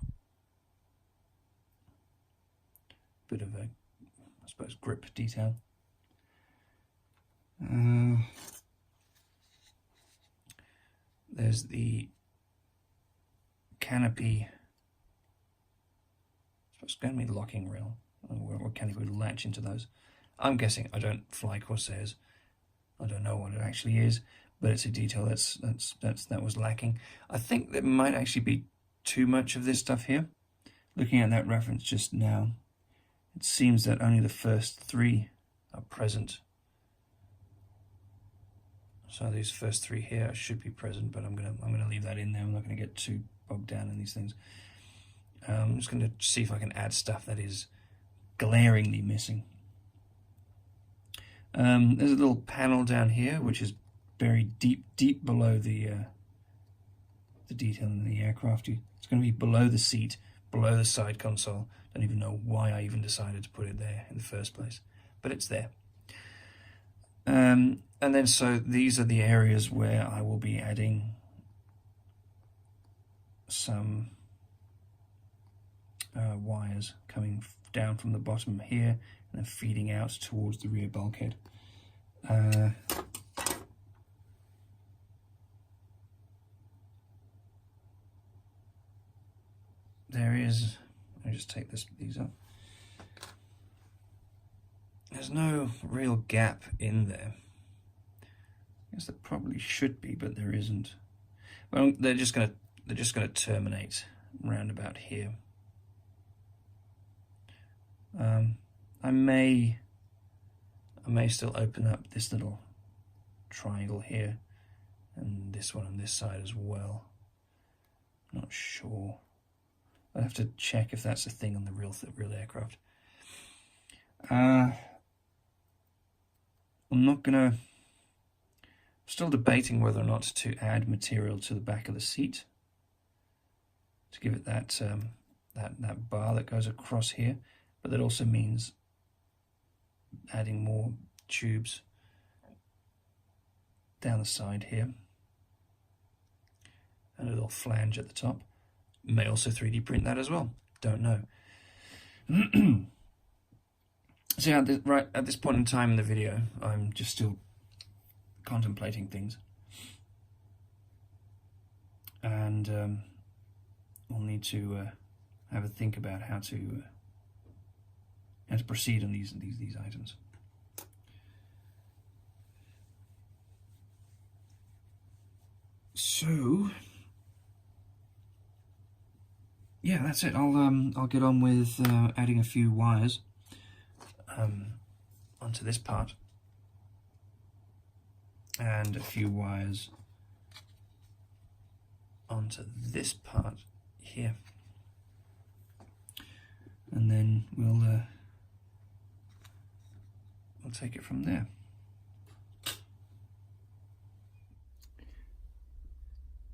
Speaker 1: Bit of a, I suppose, grip detail. There's the canopy. It's going to be the locking rail, or canopy would latch into those. I'm guessing, I don't fly Corsairs. I don't know what it actually is, but it's a detail that was lacking. I think there might actually be too much of this stuff here. Looking at that reference just now, it seems that only the first 3 are present. So these first 3 here should be present, but I'm gonna leave that in there. I'm not gonna get too bogged down in these things. I'm just gonna see if I can add stuff that is glaringly missing. There's a little panel down here which is buried deep below the detail in the aircraft. It's going to be below the seat, below the side console. Don't even know why I even decided to put it there in the first place, but it's there. And then so these are the areas where I will be adding some wires coming down from the bottom here and then feeding out towards the rear bulkhead. There is, let me just take these up. There's no real gap in there. I guess there probably should be, but there isn't. Well, they're just gonna terminate round about here. I I may still open up this little triangle here and this one on this side as well. Not sure. I'll have to check if that's a thing on the real aircraft. I'm not gonna. Still debating whether or not to add material to the back of the seat to give it that that bar that goes across here, but that also means adding more tubes down the side here and a little flange at the top. May also 3D print that as well. Don't know. So yeah, right at this point in time in the video, I'm just still contemplating things, and we'll need to have a think about how to proceed on these items. So yeah, that's it. I'll get on with adding a few wires onto this part, and a few wires onto this part here, and then we'll take it from there.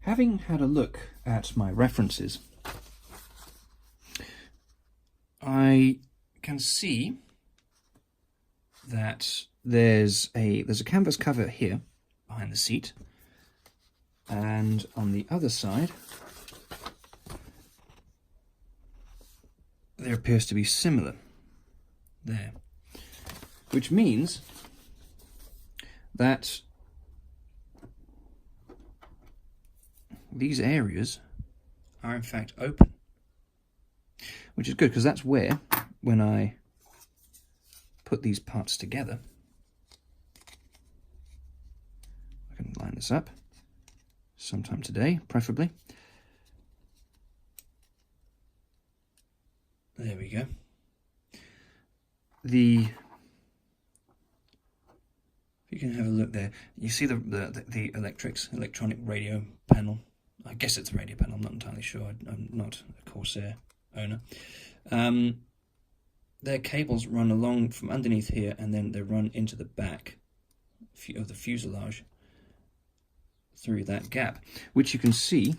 Speaker 1: Having had a look at my references, I can see that there's a canvas cover here behind the seat, and on the other side there appears to be similar there, which means that these areas are in fact open, which is good, because that's where, when I put these parts together, I can line this up sometime today, preferably. There we go. You can have a look there. You see the electronic radio panel. I guess it's a radio panel. I'm not entirely sure. I'm not a Corsair owner. Their cables run along from underneath here, and then they run into the back of the fuselage through that gap, which you can see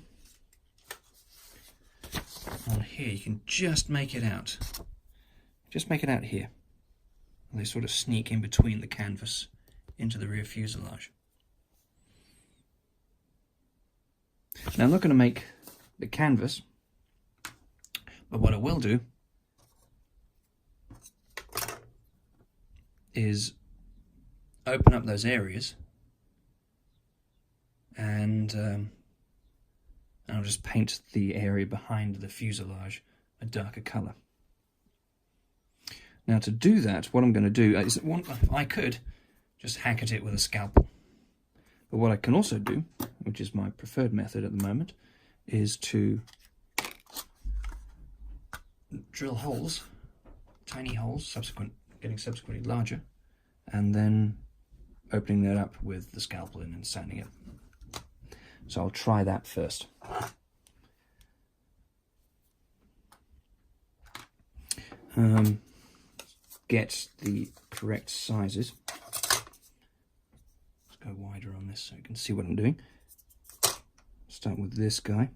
Speaker 1: on here. You can just make it out. Just make it out here. And they sort of sneak in between the canvas into the rear fuselage. Now, I'm not going to make the canvas, but what I will do is open up those areas, and I'll just paint the area behind the fuselage a darker colour. Now, to do that, what I'm going to do is, I could just hack at it with a scalpel, but what I can also do, which is my preferred method at the moment, is to drill holes, tiny holes, getting subsequently larger, and then opening that up with the scalpel and then sanding it. So I'll try that first. Get the correct sizes. Let's go wider on this so you can see what I'm doing. Start with this guy.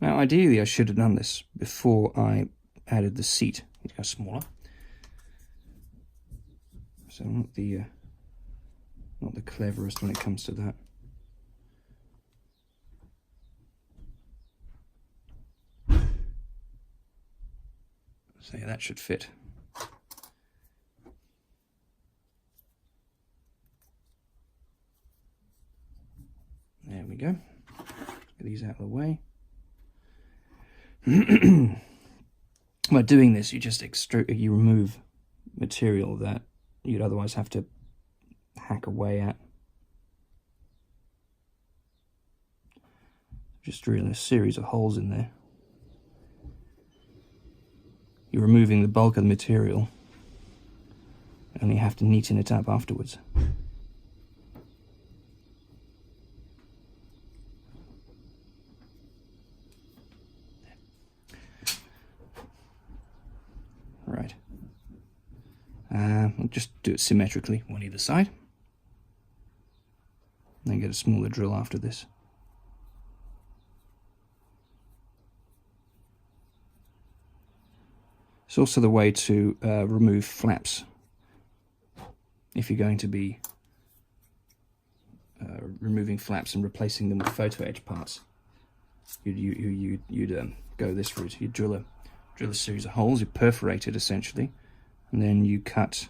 Speaker 1: Now, ideally, I should have done this before I added the seat. It goes smaller. So not the cleverest when it comes to that. So yeah, that should fit. There we go. Get these out of the way. By doing this, you remove material that you'd otherwise have to hack away at. Just drilling a series of holes in there. You're removing the bulk of the material Only have to neaten it up afterwards. Right. I'll just do it symmetrically, one either side. Then get a smaller drill after this. It's also the way to remove flaps if you're going to be removing flaps and replacing them with photo-etch parts. You'd go this route. You'd drill a series of holes, you perforate it essentially, and then you cut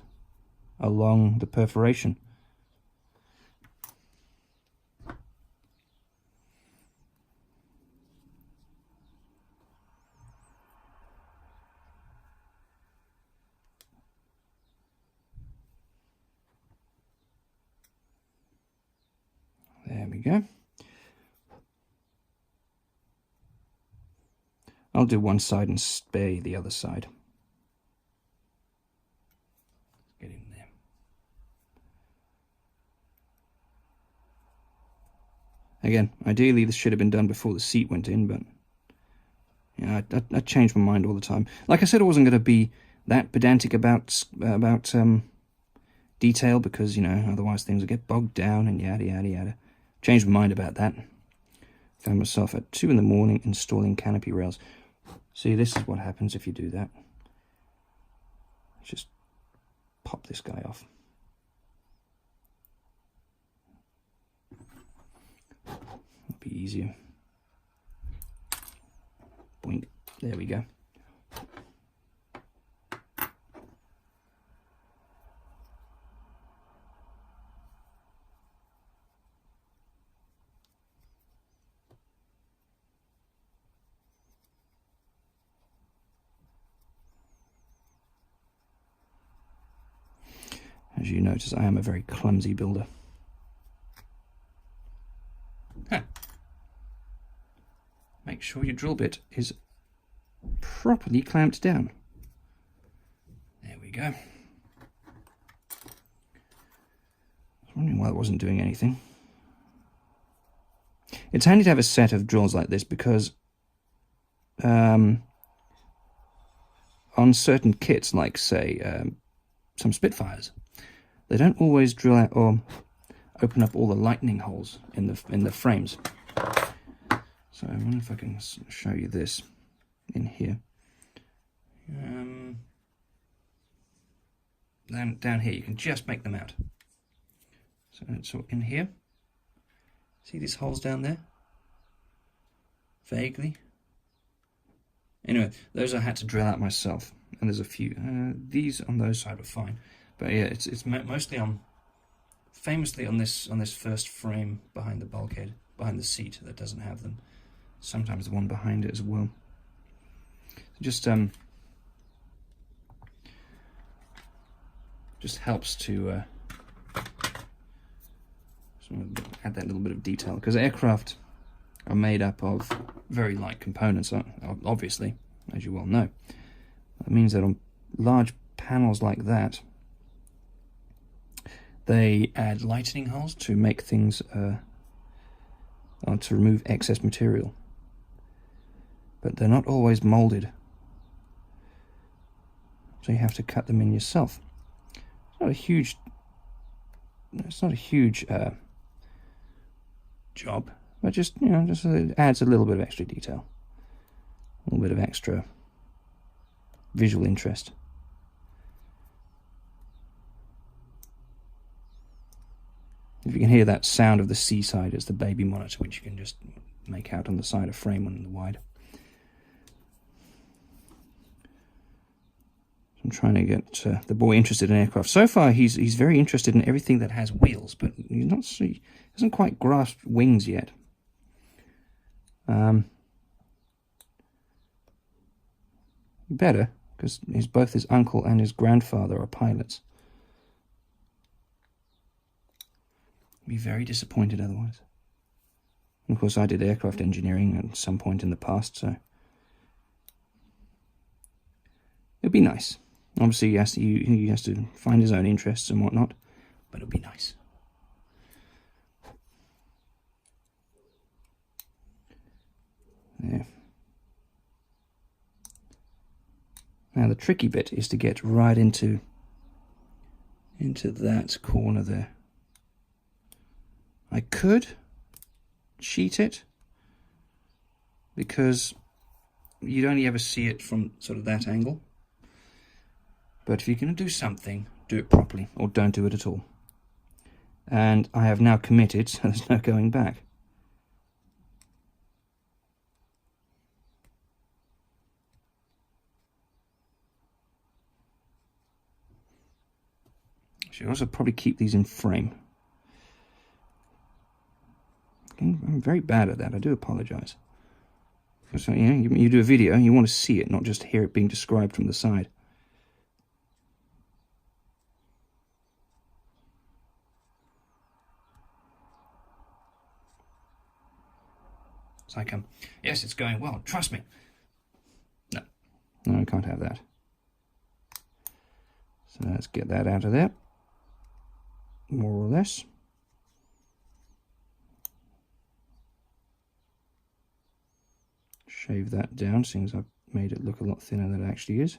Speaker 1: along the perforation. There we go. I'll do one side and spare the other side. Get in there. Again, ideally this should have been done before the seat went in, but yeah, I change my mind all the time. Like I said, I wasn't going to be that pedantic about detail because, you know, otherwise things would get bogged down and yada yada yada. Changed my mind about that. Found myself at 2 in the morning installing canopy rails. See, this is what happens if you do that. Just pop this guy off. It'll be easier. Boink. There we go. As you notice, I am a very clumsy builder. Huh. Make sure your drill bit is properly clamped down. There we go. I was wondering why it wasn't doing anything. It's handy to have a set of drills like this because on certain kits, like say some Spitfires, they don't always drill out or open up all the lightning holes in the frames. So I wonder if I can show you this in here. Down here, you can just make them out. So in here, see these holes down there? Vaguely. Anyway, those I had to drill out myself, and there's a few. These on those side were fine. But yeah, it's mostly famously on this first frame behind the bulkhead, behind the seat, that doesn't have them. Sometimes the one behind it as well. Just helps to add that little bit of detail, because aircraft are made up of very light components, obviously, as you well know. That means that on large panels like that, they add lightning holes to make things, to remove excess material. But they're not always molded, so you have to cut them in yourself. It's not a huge job, but just it adds a little bit of extra detail, a little bit of extra visual interest. If you can hear that sound of the seaside, it's the baby monitor, which you can just make out on the side of frame on the wide. I'm trying to get the boy interested in aircraft. So far, he's very interested in everything that has wheels, but he hasn't quite grasped wings yet. Better, because both his uncle and his grandfather are pilots. Be very disappointed otherwise. And of course, I did aircraft engineering at some point in the past, so it'd be nice. Obviously, he has to find his own interests and whatnot, but it'll be nice. There. Now the tricky bit is to get right into that corner there. I could cheat it, because you'd only ever see it from sort of that angle. But if you're going to do something, do it properly, or don't do it at all. And I have now committed, so there's no going back. Should also probably keep these in frame. I'm very bad at that. I do apologise. Because you do a video, you want to see it, not just hear it being described from the side. It's like, yes, it's going well. Trust me. No, I can't have that. So let's get that out of there, more or less. Shave that down, seeing as I've made it look a lot thinner than it actually is.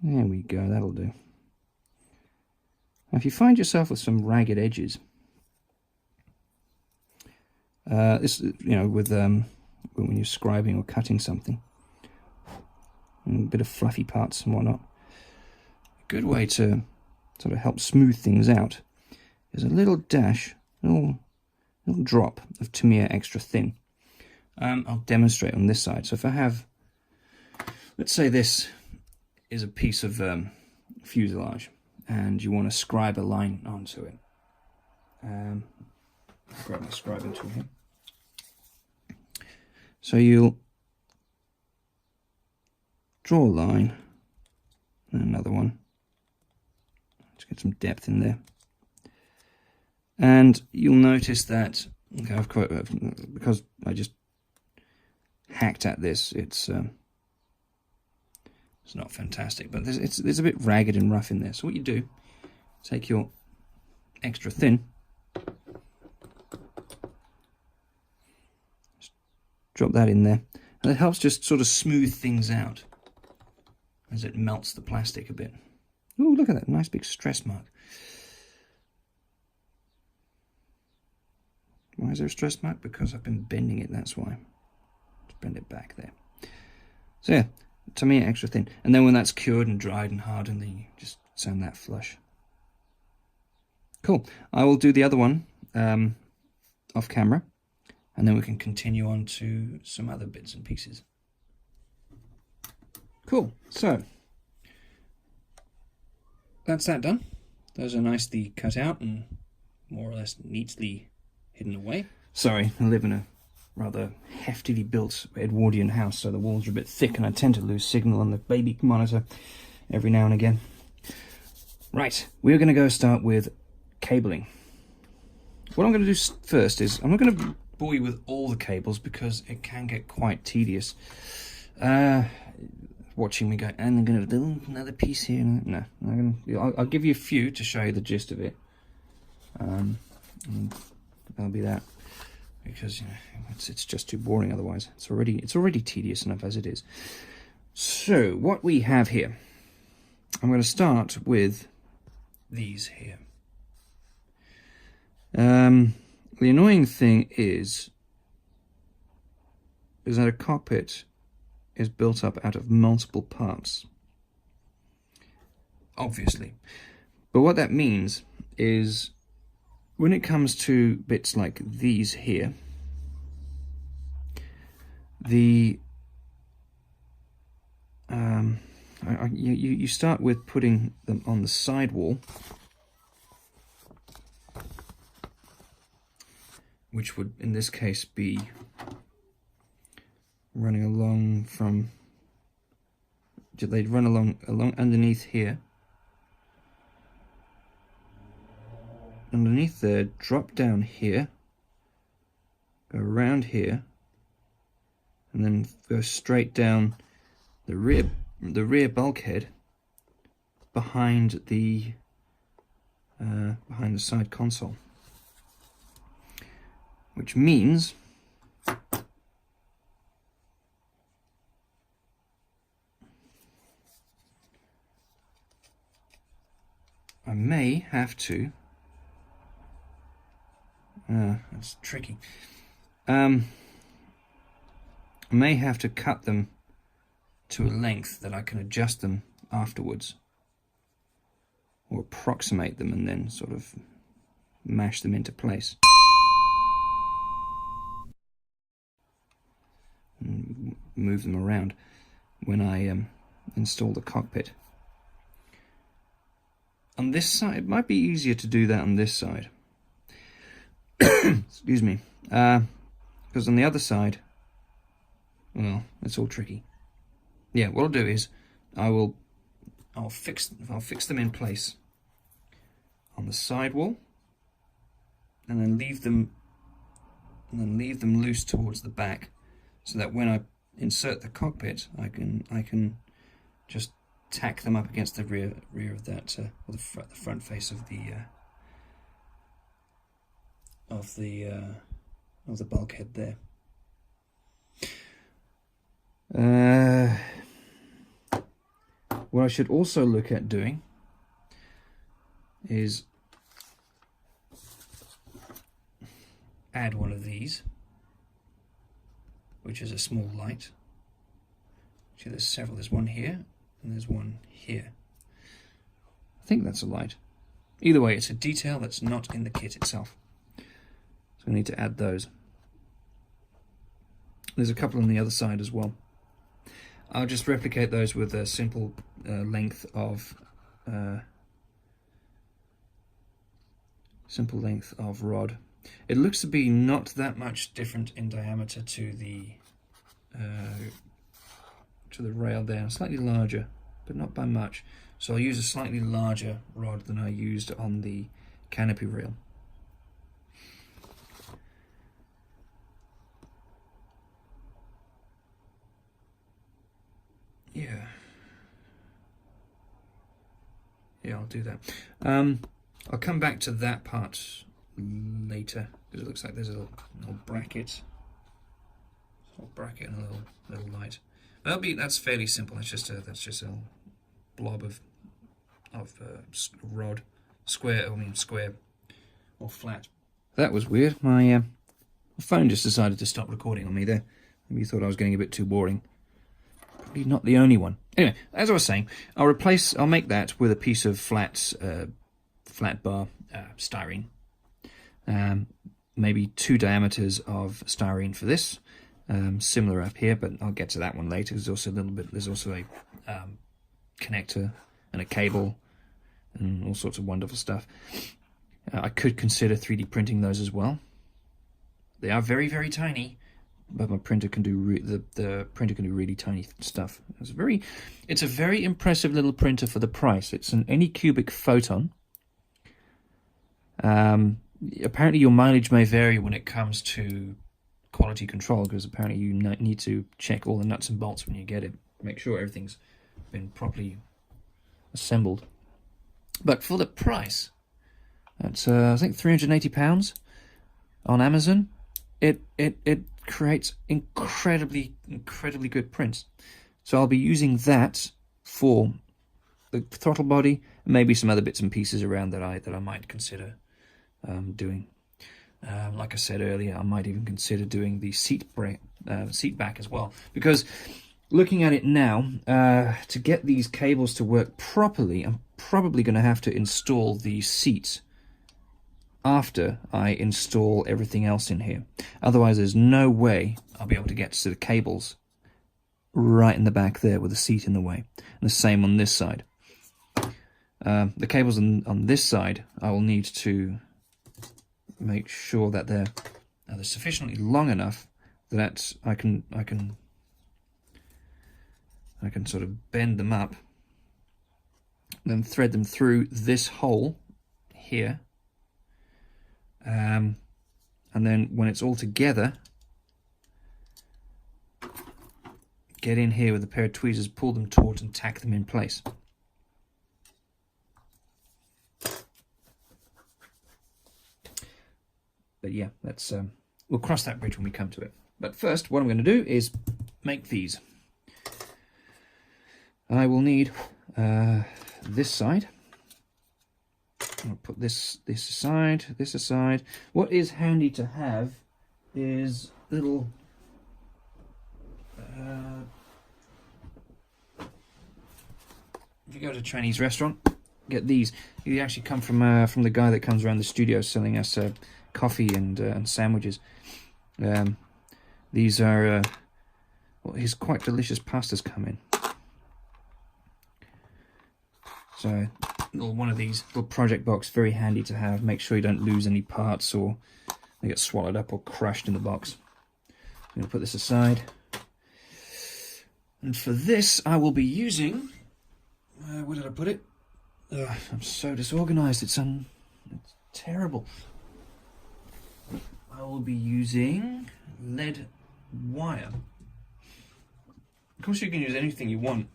Speaker 1: There we go, that'll do. Now, if you find yourself with some ragged edges, this, with when you're scribing or cutting something, and a bit of fluffy parts and whatnot, a good way to sort of help smooth things out is a little dash, little drop of Tamiya extra thin. I'll demonstrate on this side. So if I have, let's say this is a piece of fuselage, and you want to scribe a line onto it. I'll grab my scribing tool here. So you'll draw a line, and another one. Let's get some depth in there. And you'll notice that, okay, because I just hacked at this, it's not fantastic, but it's a bit ragged and rough in there. So what you do, take your extra thin, just drop that in there, and it helps just sort of smooth things out as it melts the plastic a bit. Oh, look at that, nice big stress mark. Why is there a stress mark? Because I've been bending it, that's why. Let's bend it back there. So yeah, Tamiya extra thin. And then when that's cured and dried and hardened, then you just sand that flush. Cool. I will do the other one off camera, and then we can continue on to some other bits and pieces. Cool. So that's that done. Those are nicely cut out and more or less neatly hidden away. Sorry, I live in a rather heftily built Edwardian house, so the walls are a bit thick and I tend to lose signal on the baby monitor every now and again. Right, we're going to go start with cabling. What I'm going to do first is, I'm not going to bore you with all the cables because it can get quite tedious. Watching me go, and I'm going to do another piece here. No, I'll give you a few to show you the gist of it. And that'll be that, because it's just too boring otherwise. It's already tedious enough as it is. So what we have here, I'm going to start with these here. The annoying thing is that a cockpit is built up out of multiple parts, obviously. But what that means is, when it comes to bits like these here, you start with putting them on the sidewall, which would in this case be running along from, they'd run along underneath here, underneath there, drop down here, go around here, and then go straight down the rear rear bulkhead behind the side console, which means I may have to. That's tricky. I may have to cut them to a length that I can adjust them afterwards, or approximate them and then sort of mash them into place. And move them around when I install the cockpit. On this side, it might be easier to do that on this side. Excuse me. Because on the other side, well, it's all tricky. Yeah, what I'll do is I'll fix them in place on the sidewall, and then leave them loose towards the back, so that when I insert the cockpit, I can just tack them up against the rear of that, or the front face of the bulkhead there. What I should also look at doing is add one of these, which is a small light. Actually, there's several. There's one here, and there's one here. I think that's a light. Either way, it's a detail that's not in the kit itself. So I need to add those. There's a couple on the other side as well. I'll just replicate those with a simple length of rod. It looks to be not that much different in diameter to the rail there. Slightly larger, but not by much. So I'll use a slightly larger rod than I used on the canopy rail. Yeah, I'll do that. I'll come back to that part later, because it looks like there's a little bracket. A little bracket and a little light. That's fairly simple. That's just a blob of rod, square or flat. That was weird. My phone just decided to stop recording on me there. Maybe you thought I was getting a bit too boring. Probably not the only one. Anyway, as I was saying, I'll make that with a piece of flat bar styrene. Maybe 2 diameters of styrene for this. Similar up here, but I'll get to that one later. There's also a connector and a cable and all sorts of wonderful stuff. I could consider 3D printing those as well. They are very, very tiny, but my printer can do the printer can do really tiny stuff. It's a very impressive little printer for the price. It's an Anycubic Photon. Apparently your mileage may vary when it comes to quality control, because apparently you need to check all the nuts and bolts when you get it. Make sure everything's been properly assembled. But for the price, that's I think £380 on Amazon. It creates incredibly good prints. So I'll be using that for the throttle body, and maybe some other bits and pieces around that I might consider doing. Like I said earlier, I might even consider doing the seat back as well, because looking at it now, to get these cables to work properly, I'm probably going to have to install the seat after I install everything else in here. Otherwise, there's no way I'll be able to get to the cables right in the back there with the seat in the way. And the same on this side. The cables on this side, I will need to make sure that they're sufficiently long enough that I can sort of bend them up, then thread them through this hole here, and then when it's all together, get in here with a pair of tweezers, pull them taut and tack them in place. But yeah, that's we'll cross that bridge when we come to it. But first, what I'm going to do is make these. I will need this side. I'll put this aside, this aside. What is handy to have is little if you go to a Chinese restaurant, get these. They actually come from the guy that comes around the studio selling us coffee and sandwiches. These are well, his quite delicious pastas come in. So one of these little project box, very handy to have. Make sure you don't lose any parts or they get swallowed up or crushed in the box. I'm going to put this aside. And for this, I will be using... where did I put it? I'm so disorganized. It's terrible. I will be using lead wire. Of course, you can use anything you want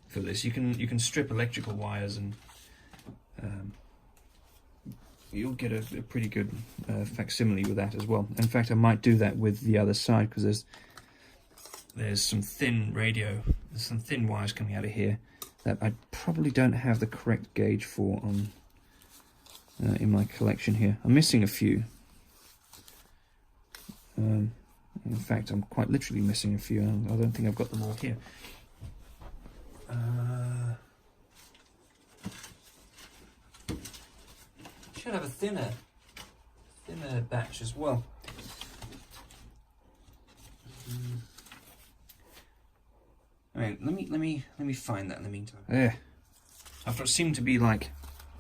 Speaker 1: for this. You can strip electrical wires and you'll get a pretty good facsimile with that as well. In fact, I might do that with the other side because there's some thin wires coming out of here that I probably don't have the correct gauge for on in my collection here. I'm missing a few. In fact, I'm quite literally missing a few. I don't think I've got them all here. Should have a thinner batch as well. All right, let me find that in the meantime. There. After it seemed to be like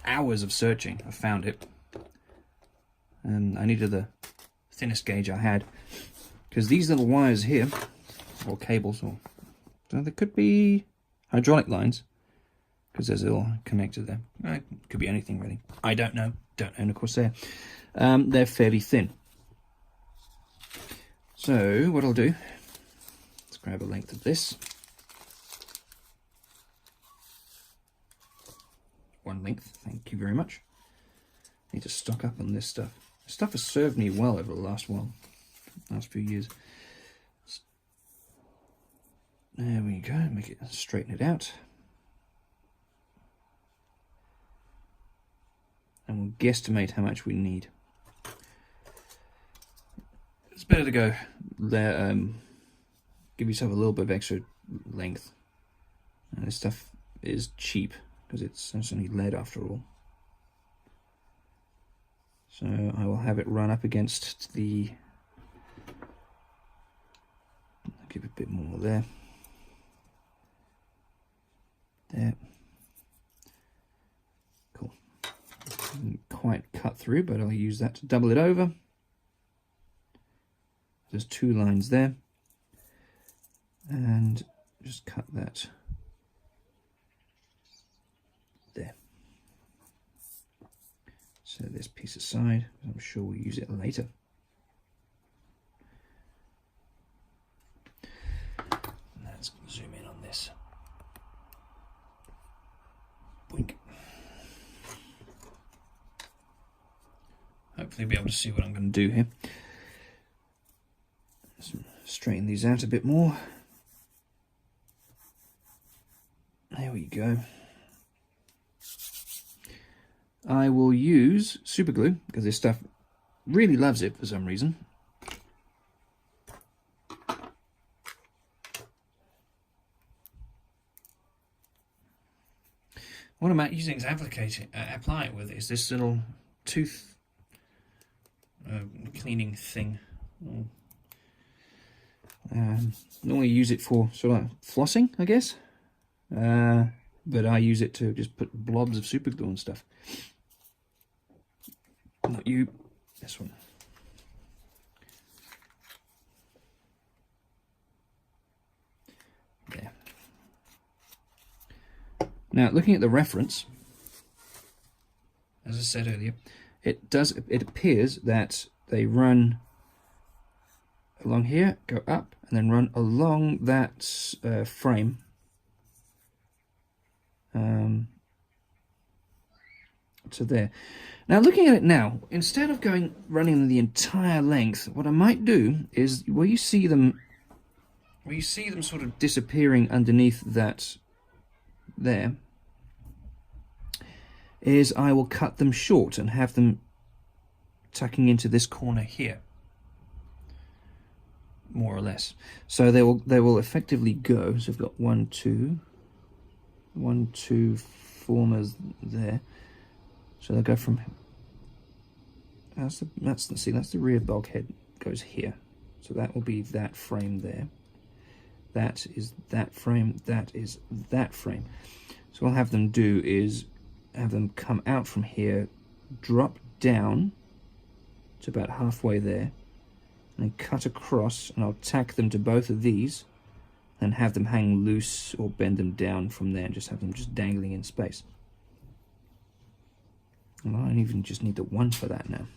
Speaker 1: hours of searching, I found it, and I needed the thinnest gauge I had because these little wires here, or cables, or so there could be hydraulic lines because there's a little connector there. It could be anything really. I don't know. Don't own a Corsair. They're fairly thin. So what I'll do, let's grab a length of this. One length, thank you very much. Need to stock up on this stuff. This stuff has served me well over the last few years. There we go, make it, straighten it out. And we'll guesstimate how much we need. It's better to go there, give yourself a little bit of extra length. And this stuff is cheap because it's only lead after all. So I will have it run up against the... I'll give it a bit more there. There. Cool. Didn't quite cut through, but I'll use that to double it over. There's two lines there. And just cut that there. Set this piece aside, I'm sure we'll use it later. Let's zoom in on this. Boink. Hopefully be able to see what I'm going to do here. Let's straighten these out a bit more. There we go. I will use super glue because this stuff really loves it for some reason. What I'm using to apply it with is this little tooth cleaning thing. Normally use it for sort of flossing, I guess. But I use it to just put blobs of super glue and stuff. Not you, this one. There. Now, looking at the reference, as I said earlier, it appears that they run along here, go up, and then run along that frame. To there. Now looking at it now, instead of running the entire length, what I might do is where you see them sort of disappearing underneath that there, is I will cut them short and have them tucking into this corner here, more or less. So they will effectively go. So I've got 1, 2 formers there. So they'll go from that's the rear bulkhead goes here. So that will be that frame there. That is that frame. That is that frame. So what I'll have them do is have them come out from here, drop down to about halfway there, and then cut across, and I'll tack them to both of these, and have them hang loose or bend them down from there, and just have them just dangling in space. Well, I don't even just need the one for that now.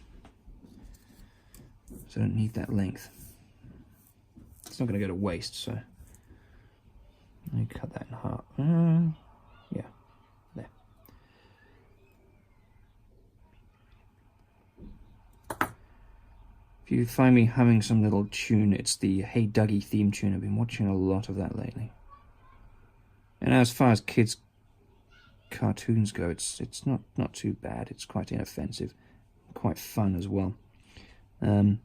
Speaker 1: So I don't need that length. It's not going to go to waste, so let me cut that in half. Yeah, there. If you find me humming some little tune, it's the Hey Dougie theme tune. I've been watching a lot of that lately. And as far as kids' cartoons go, it's not too bad. It's quite inoffensive, quite fun as well. I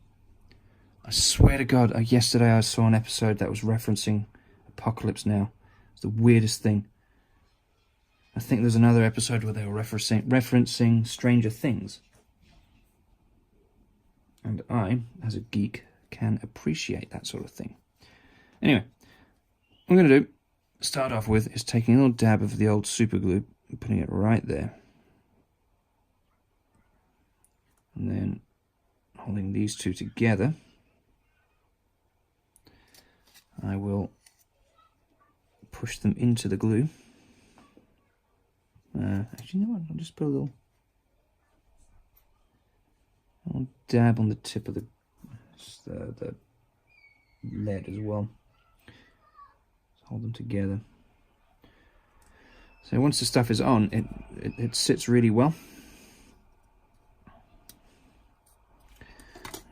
Speaker 1: swear to God, yesterday I saw an episode that was referencing Apocalypse Now. It's the weirdest thing. I think there's another episode where they were referencing Stranger Things. And I, as a geek, can appreciate that sort of thing. Anyway, what I'm going to do, start off with, is taking a little dab of the old super glue and putting it right there. And then holding these two together, I will push them into the glue. Actually, you know what? I'll just put a little dab on the tip of the lead as well. Just hold them together. So once the stuff is on, it sits really well.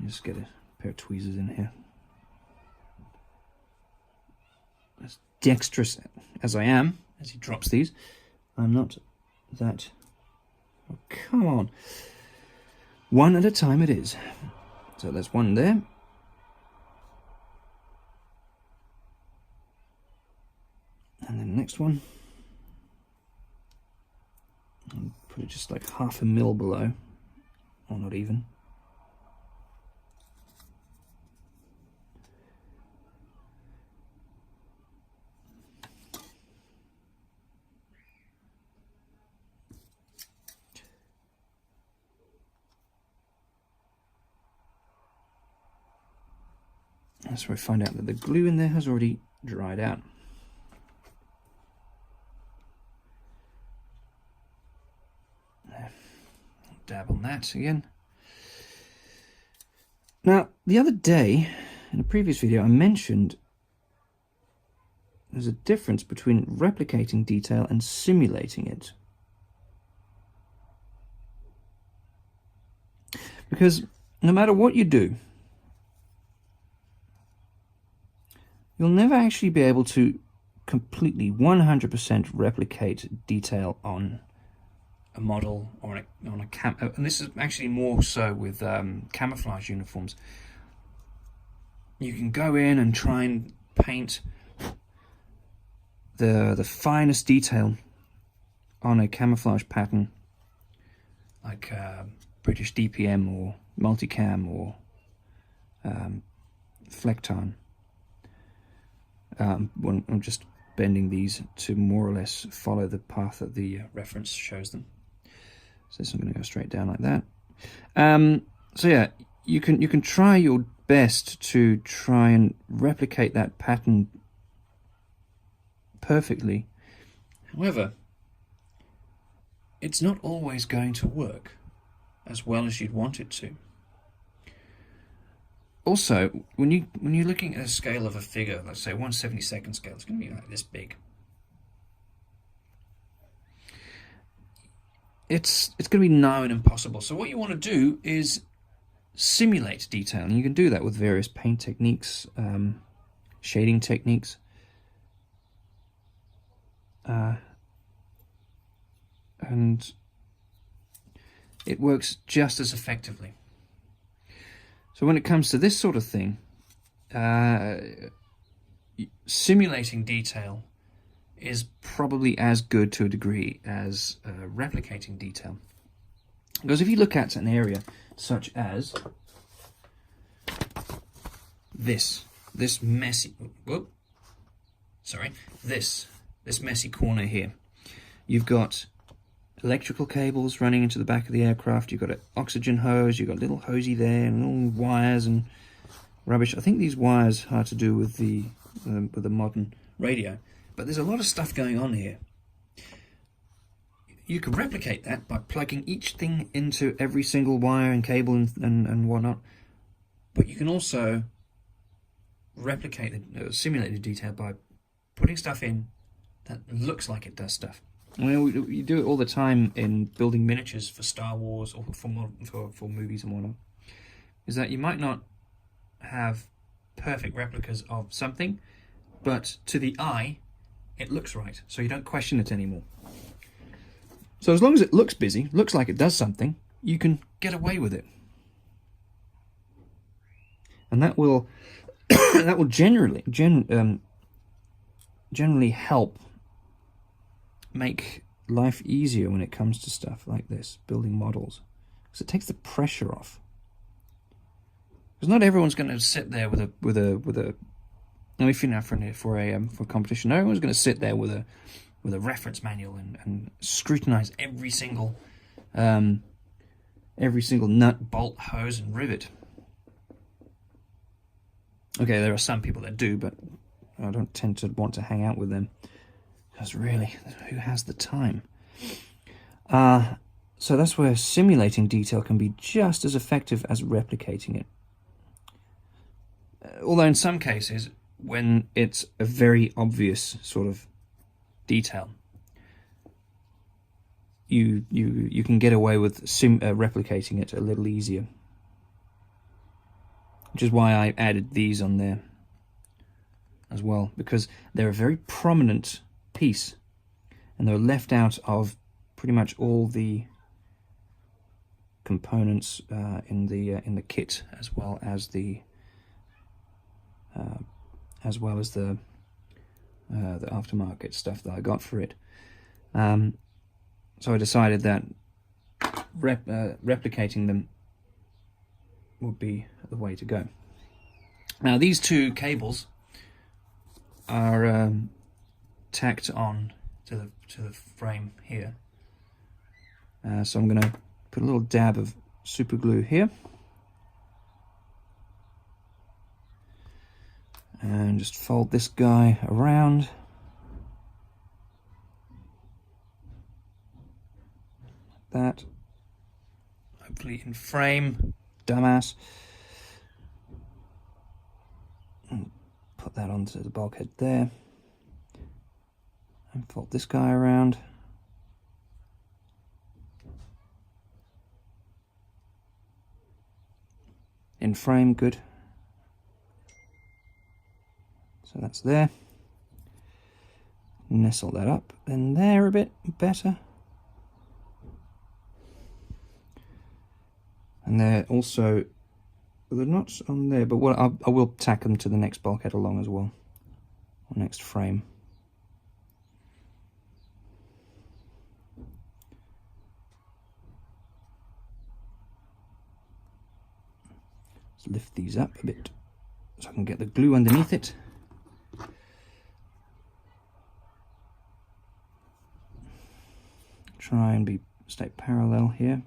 Speaker 1: Just get a pair of tweezers in here. As dexterous as I am, as he drops these, I'm not that... Oh, come on. One at a time it is. So there's one there. And then the next one. I'll put it just like 1/2 mil below, or not even. That's where I find out that the glue in there has already dried out. There. Dab on that again. Now, the other day, in a previous video, I mentioned there's a difference between replicating detail and simulating it. Because no matter what you do, you'll never actually be able to completely 100% replicate detail on a model or on a and this is actually more so with camouflage uniforms. You can go in and try and paint the finest detail on a camouflage pattern, like British DPM or multicam or Flecktarn. When I'm just bending these to more or less follow the path that the reference shows them. So this I'm going to go straight down like that. So yeah, you can try your best to try and replicate that pattern perfectly. However, it's not always going to work as well as you'd want it to. also, when you're looking at a scale of a figure, let's say 1/72nd scale, it's going to be like this big. It's going to be nigh on impossible. So what you want to do is simulate detail, and you can do that with various paint techniques, shading techniques. And it works just as effectively. So when it comes to this sort of thing, simulating detail is probably as good to a degree as replicating detail. Because if you look at an area such as this messy, this messy corner here, you've got electrical cables running into the back of the aircraft, you've got an oxygen hose, you've got little hosey there, and all wires and rubbish. I think these wires are to do with the modern radio, but there's a lot of stuff going on here. You can replicate that by plugging each thing into every single wire and cable and whatnot, but you can also replicate the simulated detail by putting stuff in that looks like it does stuff. I mean, you do it all the time in building miniatures for Star Wars or for movies and whatnot. Is that you might not have perfect replicas of something, but to the eye, it looks right, so you don't question it anymore. So as long as it looks busy, looks like it does something, you can get away with it, and that will generally help make life easier when it comes to stuff like this, building models, because it takes the pressure off. Because not everyone's going to sit there with a if you're now for a competition, no one's going to sit there with a reference manual and scrutinize every single nut, bolt, hose, and rivet. Okay, there are some people that do, but I don't tend to want to hang out with them. Because really, who has the time? So that's where simulating detail can be just as effective as replicating it. Although in some cases, when it's a very obvious sort of detail, you can get away with replicating it a little easier. Which is why I added these on there as well, because they're a very prominent piece, and they're left out of pretty much all the components in the kit, as well as the aftermarket stuff that I got for it. So I decided that replicating them would be the way to go. Now these two cables are tacked on to the frame here. So I'm going to put a little dab of super glue here, and just fold this guy around. Like that. Hopefully in frame. Dumbass. Put that onto the bulkhead there. And fold this guy around. In frame, good. So that's there. Nestle that up in there a bit better. And they're also, they're not on there, but what I will tack them to the next bulkhead along as well, or next frame. Let's lift these up a bit so I can get the glue underneath it. Try and stay parallel here.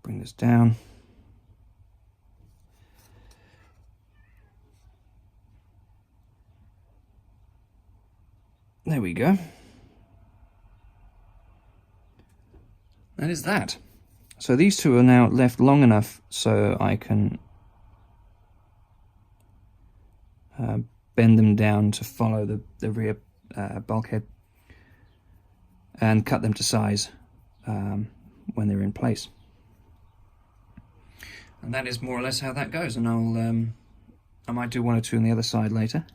Speaker 1: Bring this down. There we go. that is that. So these two are now left long enough so I can bend them down to follow the rear bulkhead and cut them to size when they're in place. And that is more or less how that goes, and I might do one or two on the other side later.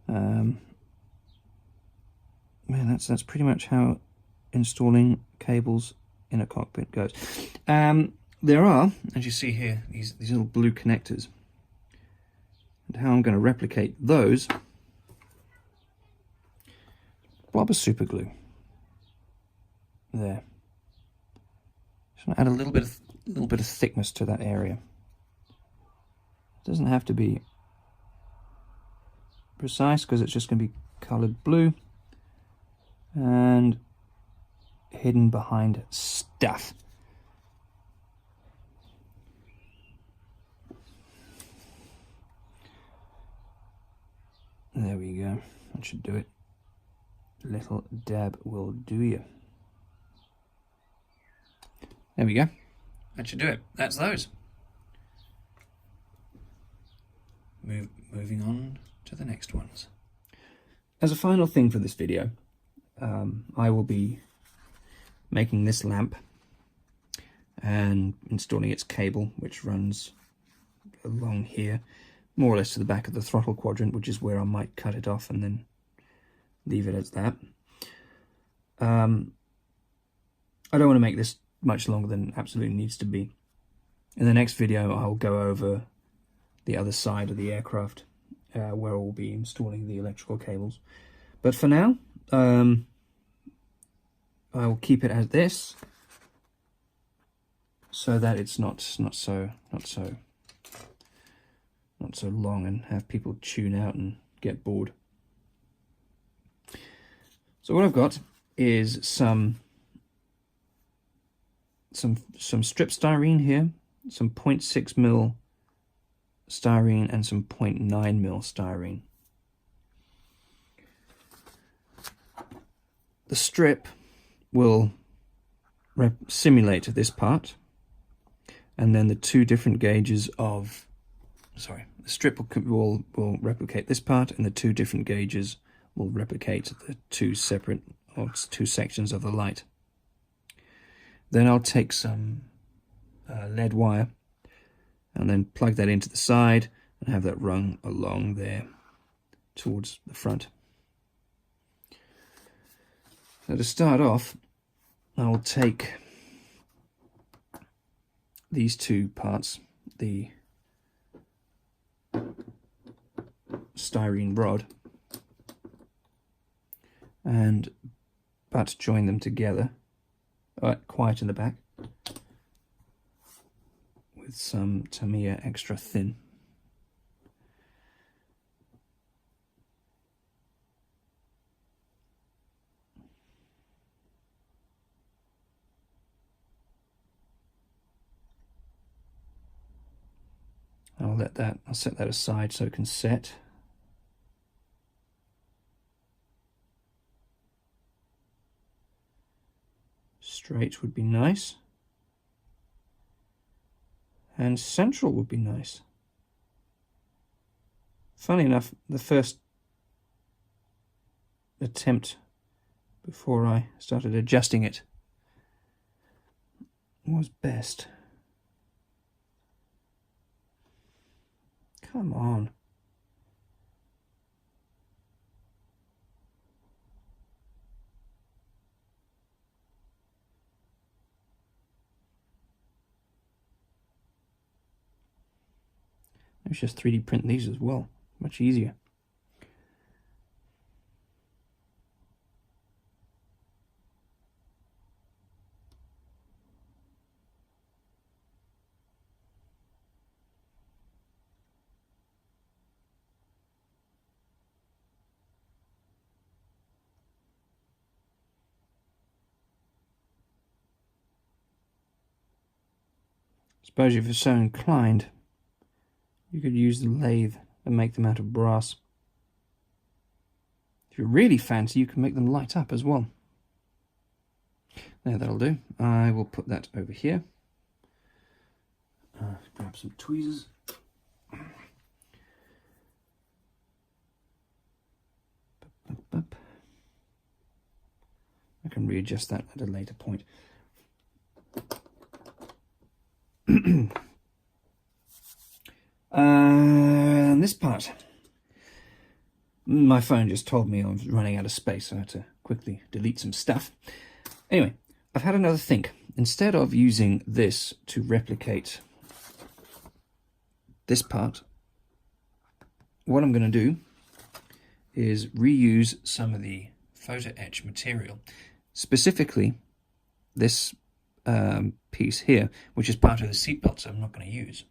Speaker 1: Man, that's pretty much how installing cables in a cockpit goes. There are, as you see here, these little blue connectors, and how I'm going to replicate those. Blob of super glue there. Just want to add a little bit of thickness to that area. It doesn't have to be precise because it's just going to be colored blue and hidden behind stuff. There we go. That should do it. Little dab will do you. There we go. That should do it. That's those. Moving on to the next ones. As a final thing for this video, I will be making this lamp and installing its cable, which runs along here, more or less to the back of the throttle quadrant, which is where I might cut it off and then leave it as that. I don't want to make this much longer than it absolutely needs to be. In the next video, I'll go over the other side of the aircraft, where we'll be installing the electrical cables. But for now, I will keep it as this, so that it's not so long and have people tune out and get bored. So what I've got is some strip styrene here, some 0.6mm styrene and some 0.9mm styrene. The strip will simulate this part, and then the two different gauges of, the strip will replicate this part, and the two different gauges will replicate the two separate, or two sections of the light. Then I'll take some lead wire and then plug that into the side and have that run along there towards the front. So to start off, I will take these two parts, the styrene rod, and butt join them together, quite in the back, with some Tamiya extra thin. I'll set that aside so it can set. Straight would be nice, and central would be nice. Funny enough, the first attempt before I started adjusting it was best. Come on. Let's just 3D print these as well. Much easier. Suppose if you're so inclined, you could use the lathe and make them out of brass. If you're really fancy, you can make them light up as well. There, that'll do. I will put that over here. Grab some tweezers. I can readjust that at a later point. And this part. My phone just told me I was running out of space, so I had to quickly delete some stuff. Anyway, I've had another think. Instead of using this to replicate this part, what I'm going to do is reuse some of the photo-etch material, specifically this piece here, which is part of the seatbelt, so I'm not going to use.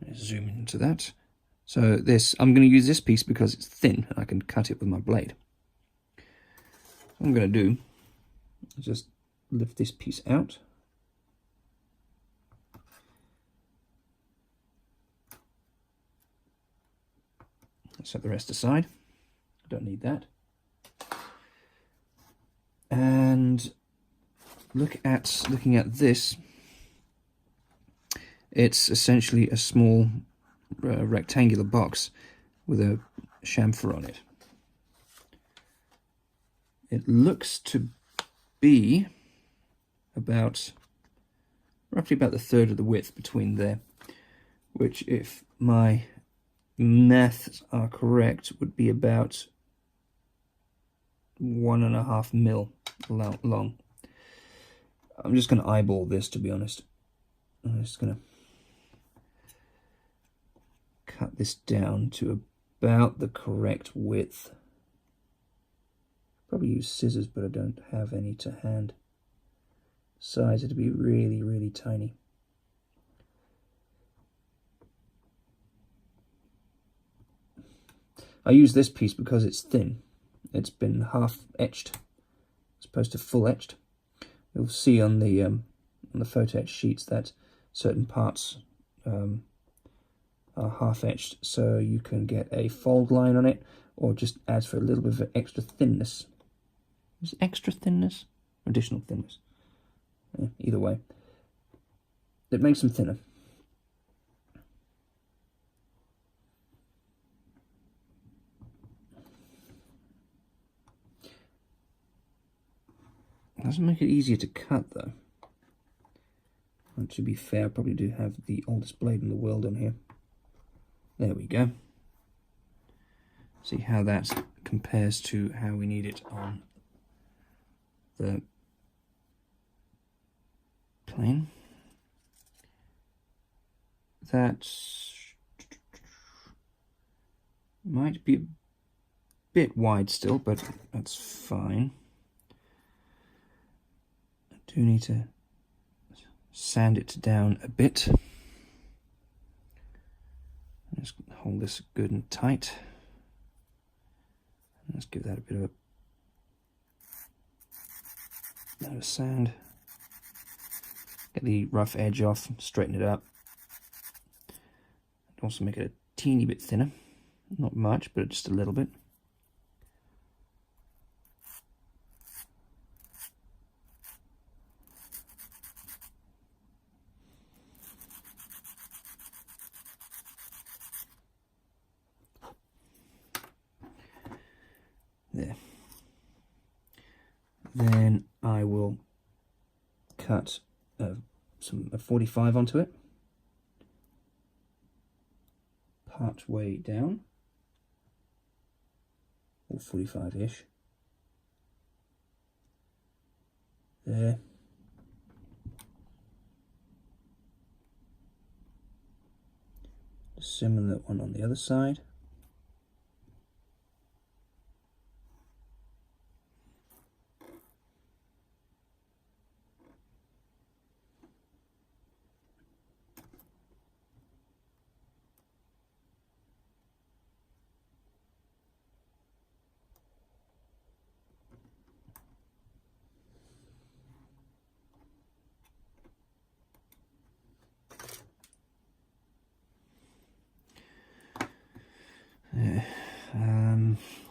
Speaker 1: Let's zoom into that. So this, I'm going to use this piece because it's thin and I can cut it with my blade. What I'm going to do is just lift this piece out. Set the rest aside. I don't need that. And looking at this, it's essentially a small rectangular box with a chamfer on it. It looks to be roughly about the third of the width between there, which, if my maths are correct, would be about 1.5 mil long. I'm just going to eyeball this, to be honest. I'm just going to cut this down to about the correct width. Probably use scissors, but I don't have any to hand. Size it to be really, really tiny. I use this piece because it's thin. It's been half etched as opposed to full etched. You'll see on the photo etch sheets that certain parts are half etched, so you can get a fold line on it, or just adds for a little bit of extra thinness. Is it extra thinness? Additional thinness. Yeah, either way, it makes them thinner. Doesn't make it easier to cut, though. And to be fair, I probably do have the oldest blade in the world on here. There we go. See how that compares to how we need it on the plane. That might be a bit wide still, but that's fine. I do need to sand it down a bit. Just hold this good and tight. Let's give that a bit of a sand. Get the rough edge off, straighten it up. Also make it a teeny bit thinner. Not much, but just a little bit. There. Then I will cut a 45 onto it, part way down, or 45-ish. There. A similar one on the other side.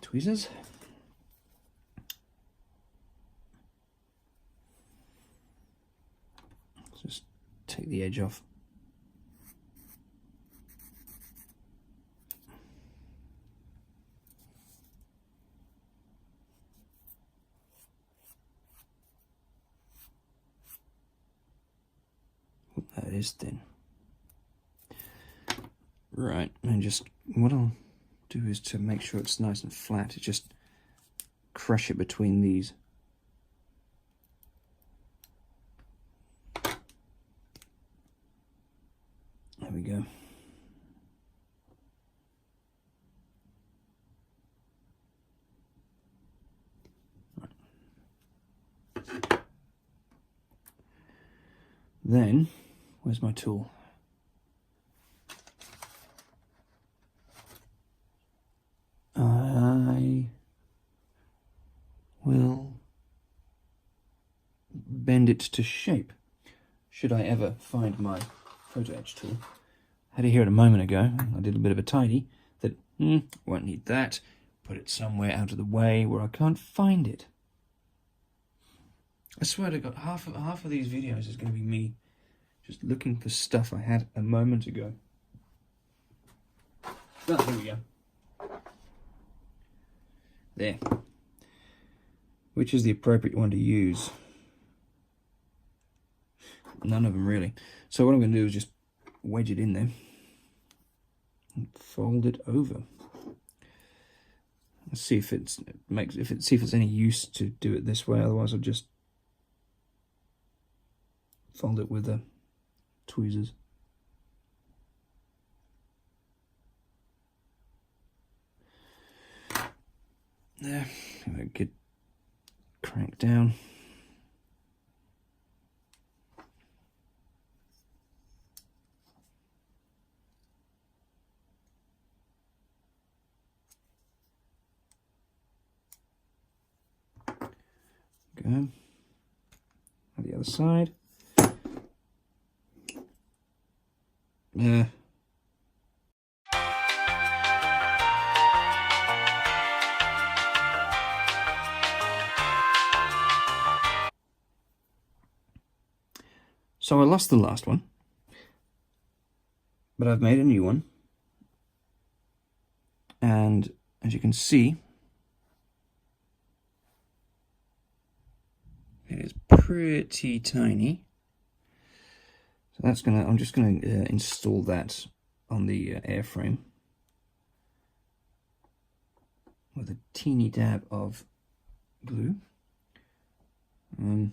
Speaker 1: Tweezers. Just take the edge off. That is thin. Right, and just what I'll do is to make sure it's nice and flat, to just crush it between these. There we go. Right. Then, where's my tool? I will bend it to shape, should I ever find my photo-etch tool. I had it here a moment ago. I did a bit of a tidy that, won't need that. Put it somewhere out of the way where I can't find it. I swear to God, half of these videos is going to be me just looking for stuff I had a moment ago. Oh, here we go. There. Which is the appropriate one to use? None of them really. So what I'm going to do is just wedge it in there and fold it over. Let's see if it's see if it's any use to do it this way. Otherwise, I'll just fold it with the tweezers. There, get cranked down. Go. On the other side. So I lost the last one, but I've made a new one, and as you can see, it is pretty tiny. So that's I'm just gonna install that on the airframe with a teeny dab of glue. I'm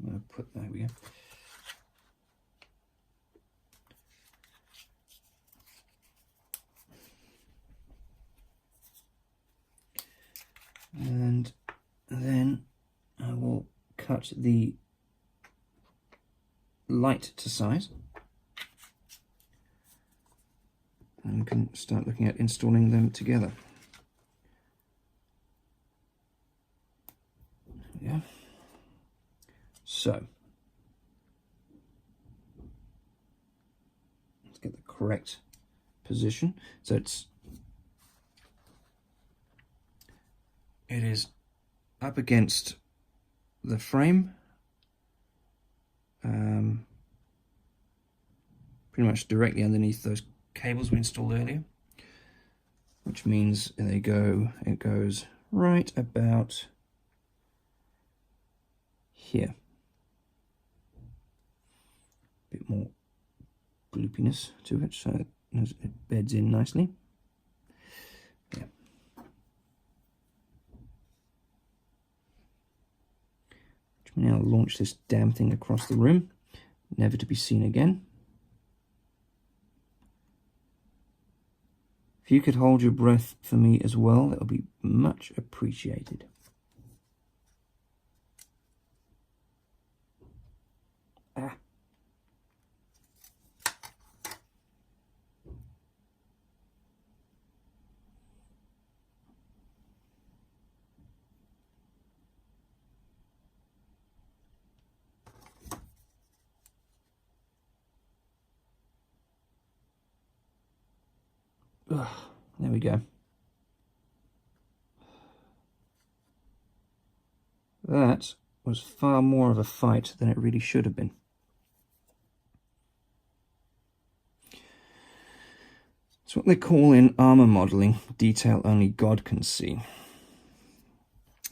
Speaker 1: gonna there we go. And then I will cut the light to size, and we can start looking at installing them together. Yeah. So let's get the correct position. So it is up against the frame, pretty much directly underneath those cables we installed earlier, which means it goes right about here. A bit more gloopiness to it, so it beds in nicely. Yeah. Now launch this damn thing across the room, never to be seen again. If you could hold your breath for me as well, that would be much appreciated. Ah. Ugh, there we go. That was far more of a fight than it really should have been. It's what they call in armor modeling, detail only God can see.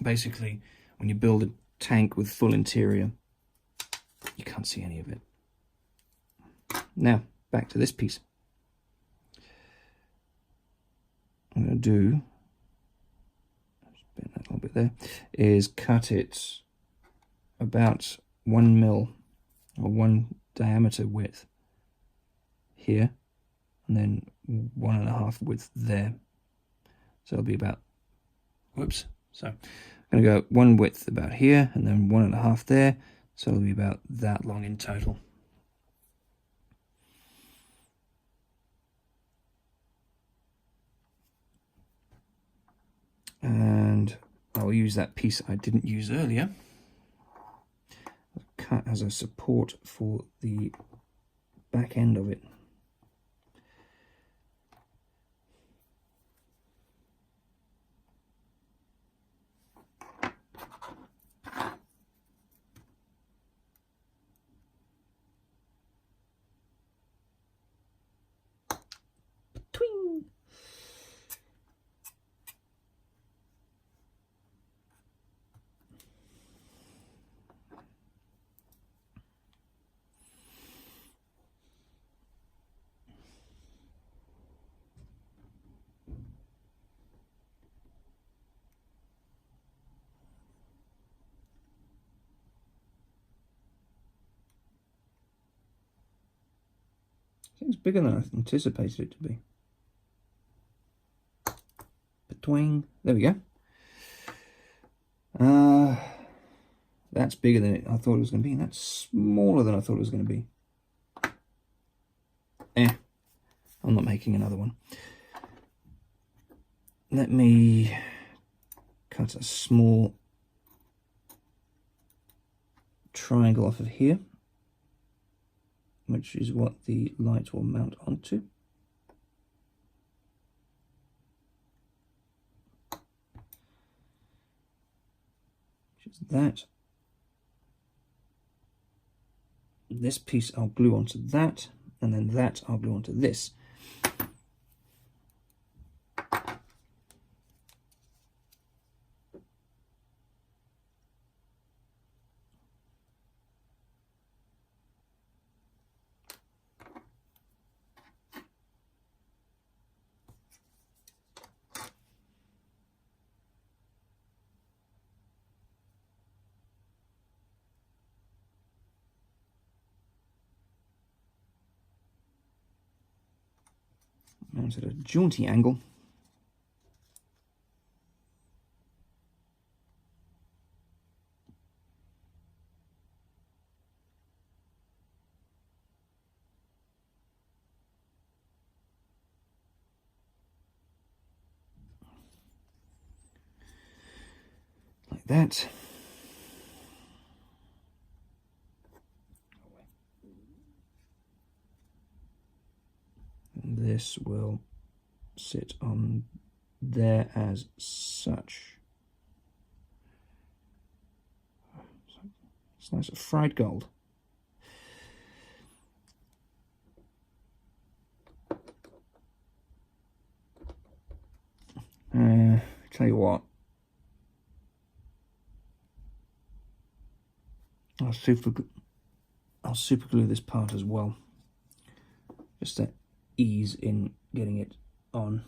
Speaker 1: Basically, when you build a tank with full interior, you can't see any of it. Now, back to this piece. I'm going to do, just bend that a little bit there, is cut it about 1 mil or 1 diameter width here, and then 1.5 width there. So it'll be about, whoops, so I'm going to go 1 width about here and then 1.5 there, so it'll be about that long in total. And I'll use that piece I didn't use earlier, cut as a support for the back end of it. Twing. It's bigger than I anticipated it to be. Twing. There we go. That's bigger than I thought it was going to be, and that's smaller than I thought it was going to be. I'm not making another one. Let me cut a small triangle off of here, which is what the light will mount onto. Which is that. This piece I'll glue onto that, and then that I'll glue onto this. Mounted at a jaunty angle. Like that. This will sit on there as such. It's nice fried gold. Tell you what, I'll super glue this part as well, just to ease in getting it on.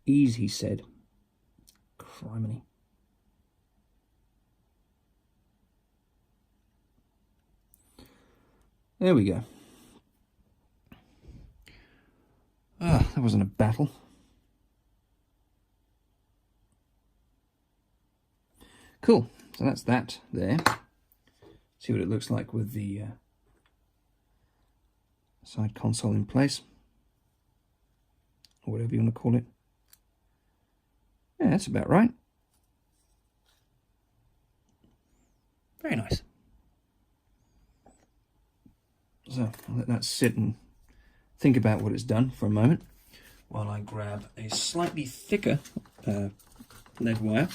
Speaker 1: Ease, he said. Criminy. There we go. Ah, that wasn't a battle. Cool. So that's that there. See what it looks like with the side console in place, or whatever you want to call it. Yeah, that's about right. Very nice. So I'll let that sit and think about what it's done for a moment while I grab a slightly thicker lead wire.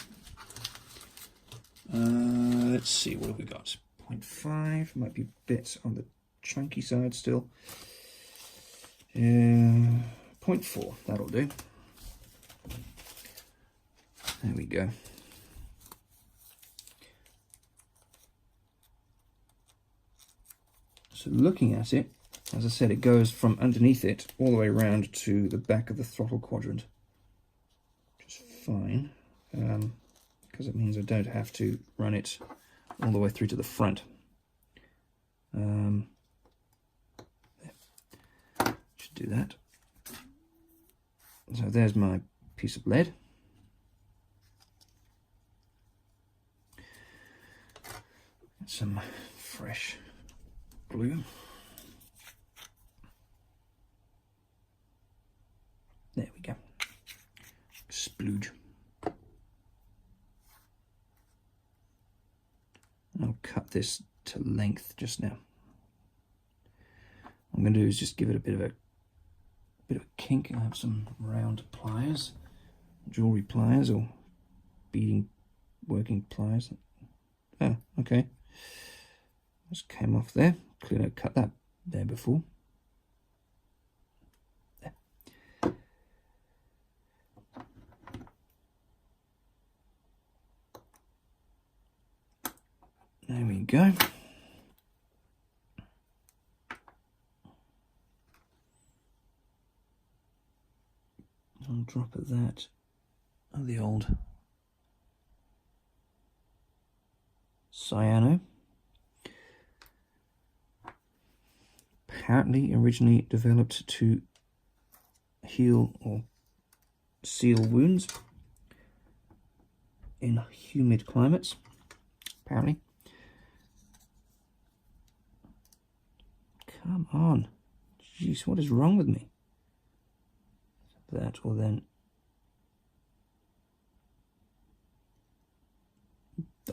Speaker 1: Let's see, what have we got? 0.5, might be a bit on the chunky side still. 0.4, that'll do. There we go. So looking at it, as I said, it goes from underneath it all the way around to the back of the throttle quadrant, which is fine, because it means I don't have to run it all the way through to the front. Should do that. So there's my piece of lead. Some fresh glue. There we go. Splooge. I'll cut this to length just now. What I'm going to do is just give it a bit of a kink. I have some round pliers, jewelry pliers or beading working pliers. Oh, okay. Just came off there. Clearly I cut that there before. There. There we go. I'll drop of that of the old cyano. Apparently originally developed to heal or seal wounds in humid climates, apparently. Come on. Jeez, what is wrong with me? That will then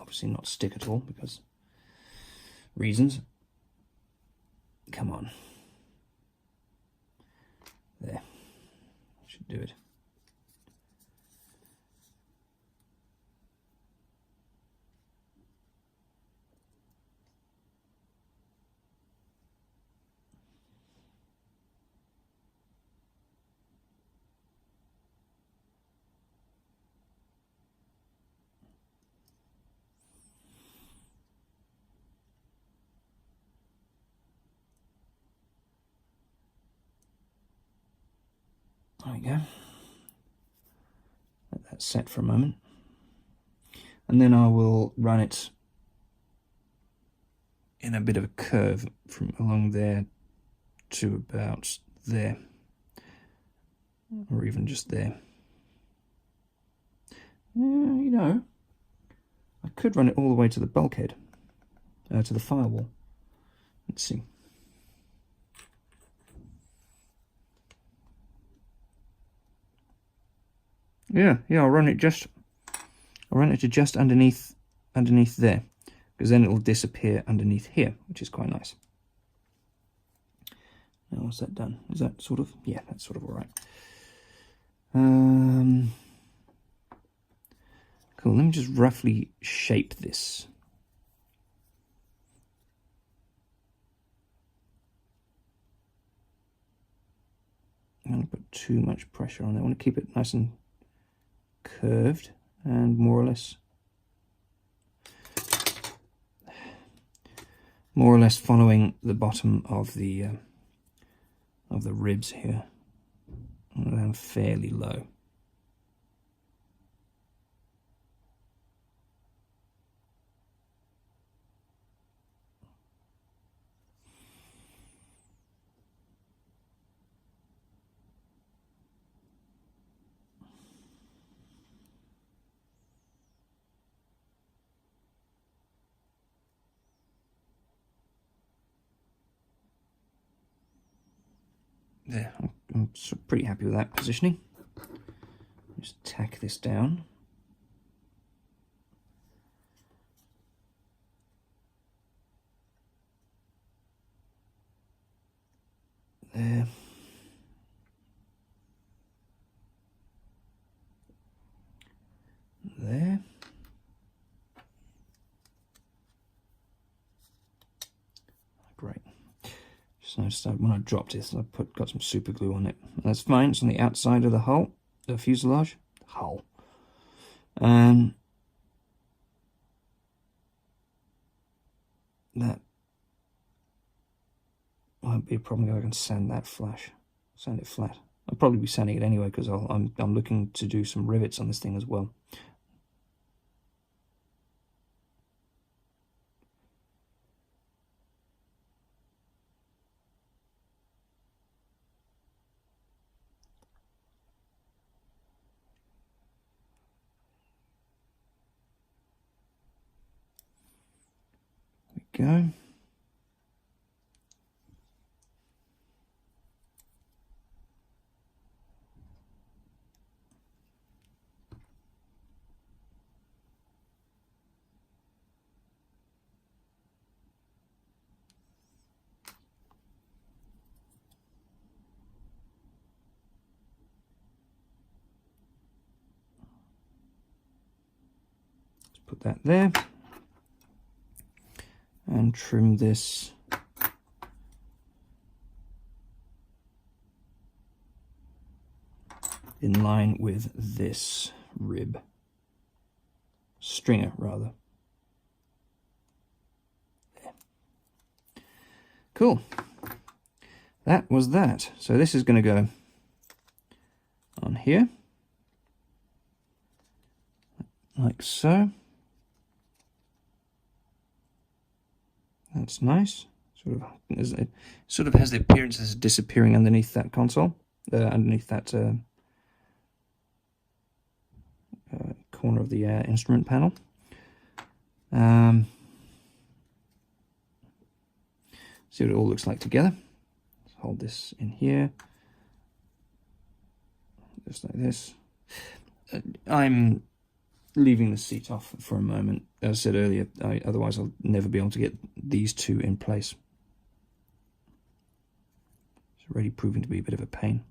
Speaker 1: obviously not stick at all because reasons. Come on. There. Should do it. There we go. Let that set for a moment. And then I will run it in a bit of a curve from along there to about there. Or even just there. You know, I could run it all the way to the bulkhead, to the firewall. Let's see. Yeah, I'll run it to just underneath there, because then it'll disappear underneath here, which is quite nice. Now what's that done? Is that sort of, yeah, that's sort of all right. Cool, let me just roughly shape this. I don't put too much pressure on it. I want to keep it nice and curved and more or less following the bottom of the ribs here, and fairly low. There, I'm pretty happy with that positioning. Just tack this down. There. There. Great. Just noticed that when I dropped this, I got some super glue on it. That's fine. It's on the outside of the hull, the fuselage hull. That won't be a problem if I can sand it flat. I'll probably be sanding it anyway because I'm looking to do some rivets on this thing as well. There we go. Put that there and trim this in line with this rib, stringer rather. There. Cool. That was that. So this is going to go on here like so. That's nice. It sort of has the appearance of disappearing underneath that console, underneath that corner of the instrument panel. See what it all looks like together. Let's hold this in here, just like this. I'm leaving the seat off for a moment. As I said earlier, otherwise I'll never be able to get these two in place. It's already proving to be a bit of a pain.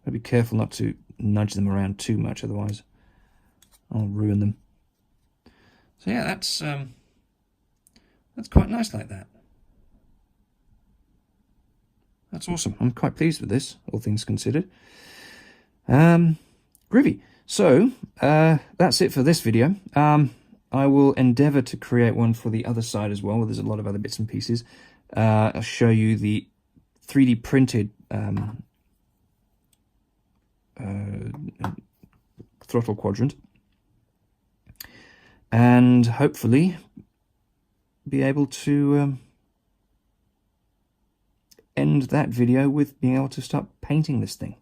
Speaker 1: I'll be careful not to nudge them around too much, otherwise I'll ruin them. So yeah, that's quite nice like that. That's awesome. I'm quite pleased with this, all things considered. Groovy. So, that's it for this video. I will endeavour to create one for the other side as well, where there's a lot of other bits and pieces. I'll show you the 3D printed throttle quadrant. And hopefully be able to end that video with being able to start painting this thing.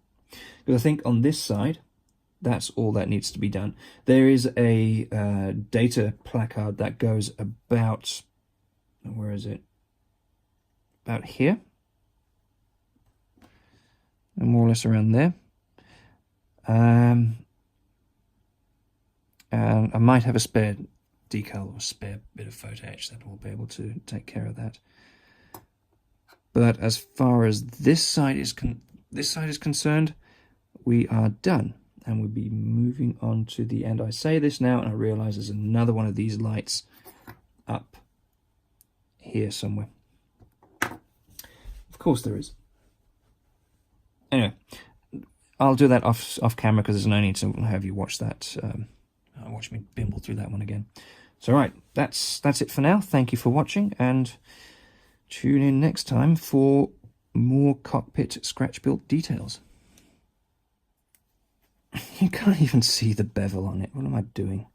Speaker 1: Because I think on this side, that's all that needs to be done. There is a data placard that goes about, where is it? About here. And more or less around there. And I might have a spare decal or a spare bit of photo-etch that will be able to take care of that. But as far as this side is concerned, we are done. And we'll be moving on to the end. I say this now, and I realise there's another one of these lights up here somewhere. Of course there is. Anyway, I'll do that off camera because there's no need to have you watch that. Watch me bimble through that one again. So right, that's it for now. Thank you for watching, and tune in next time for more cockpit scratch-built details. You can't even see the bevel on it. What am I doing?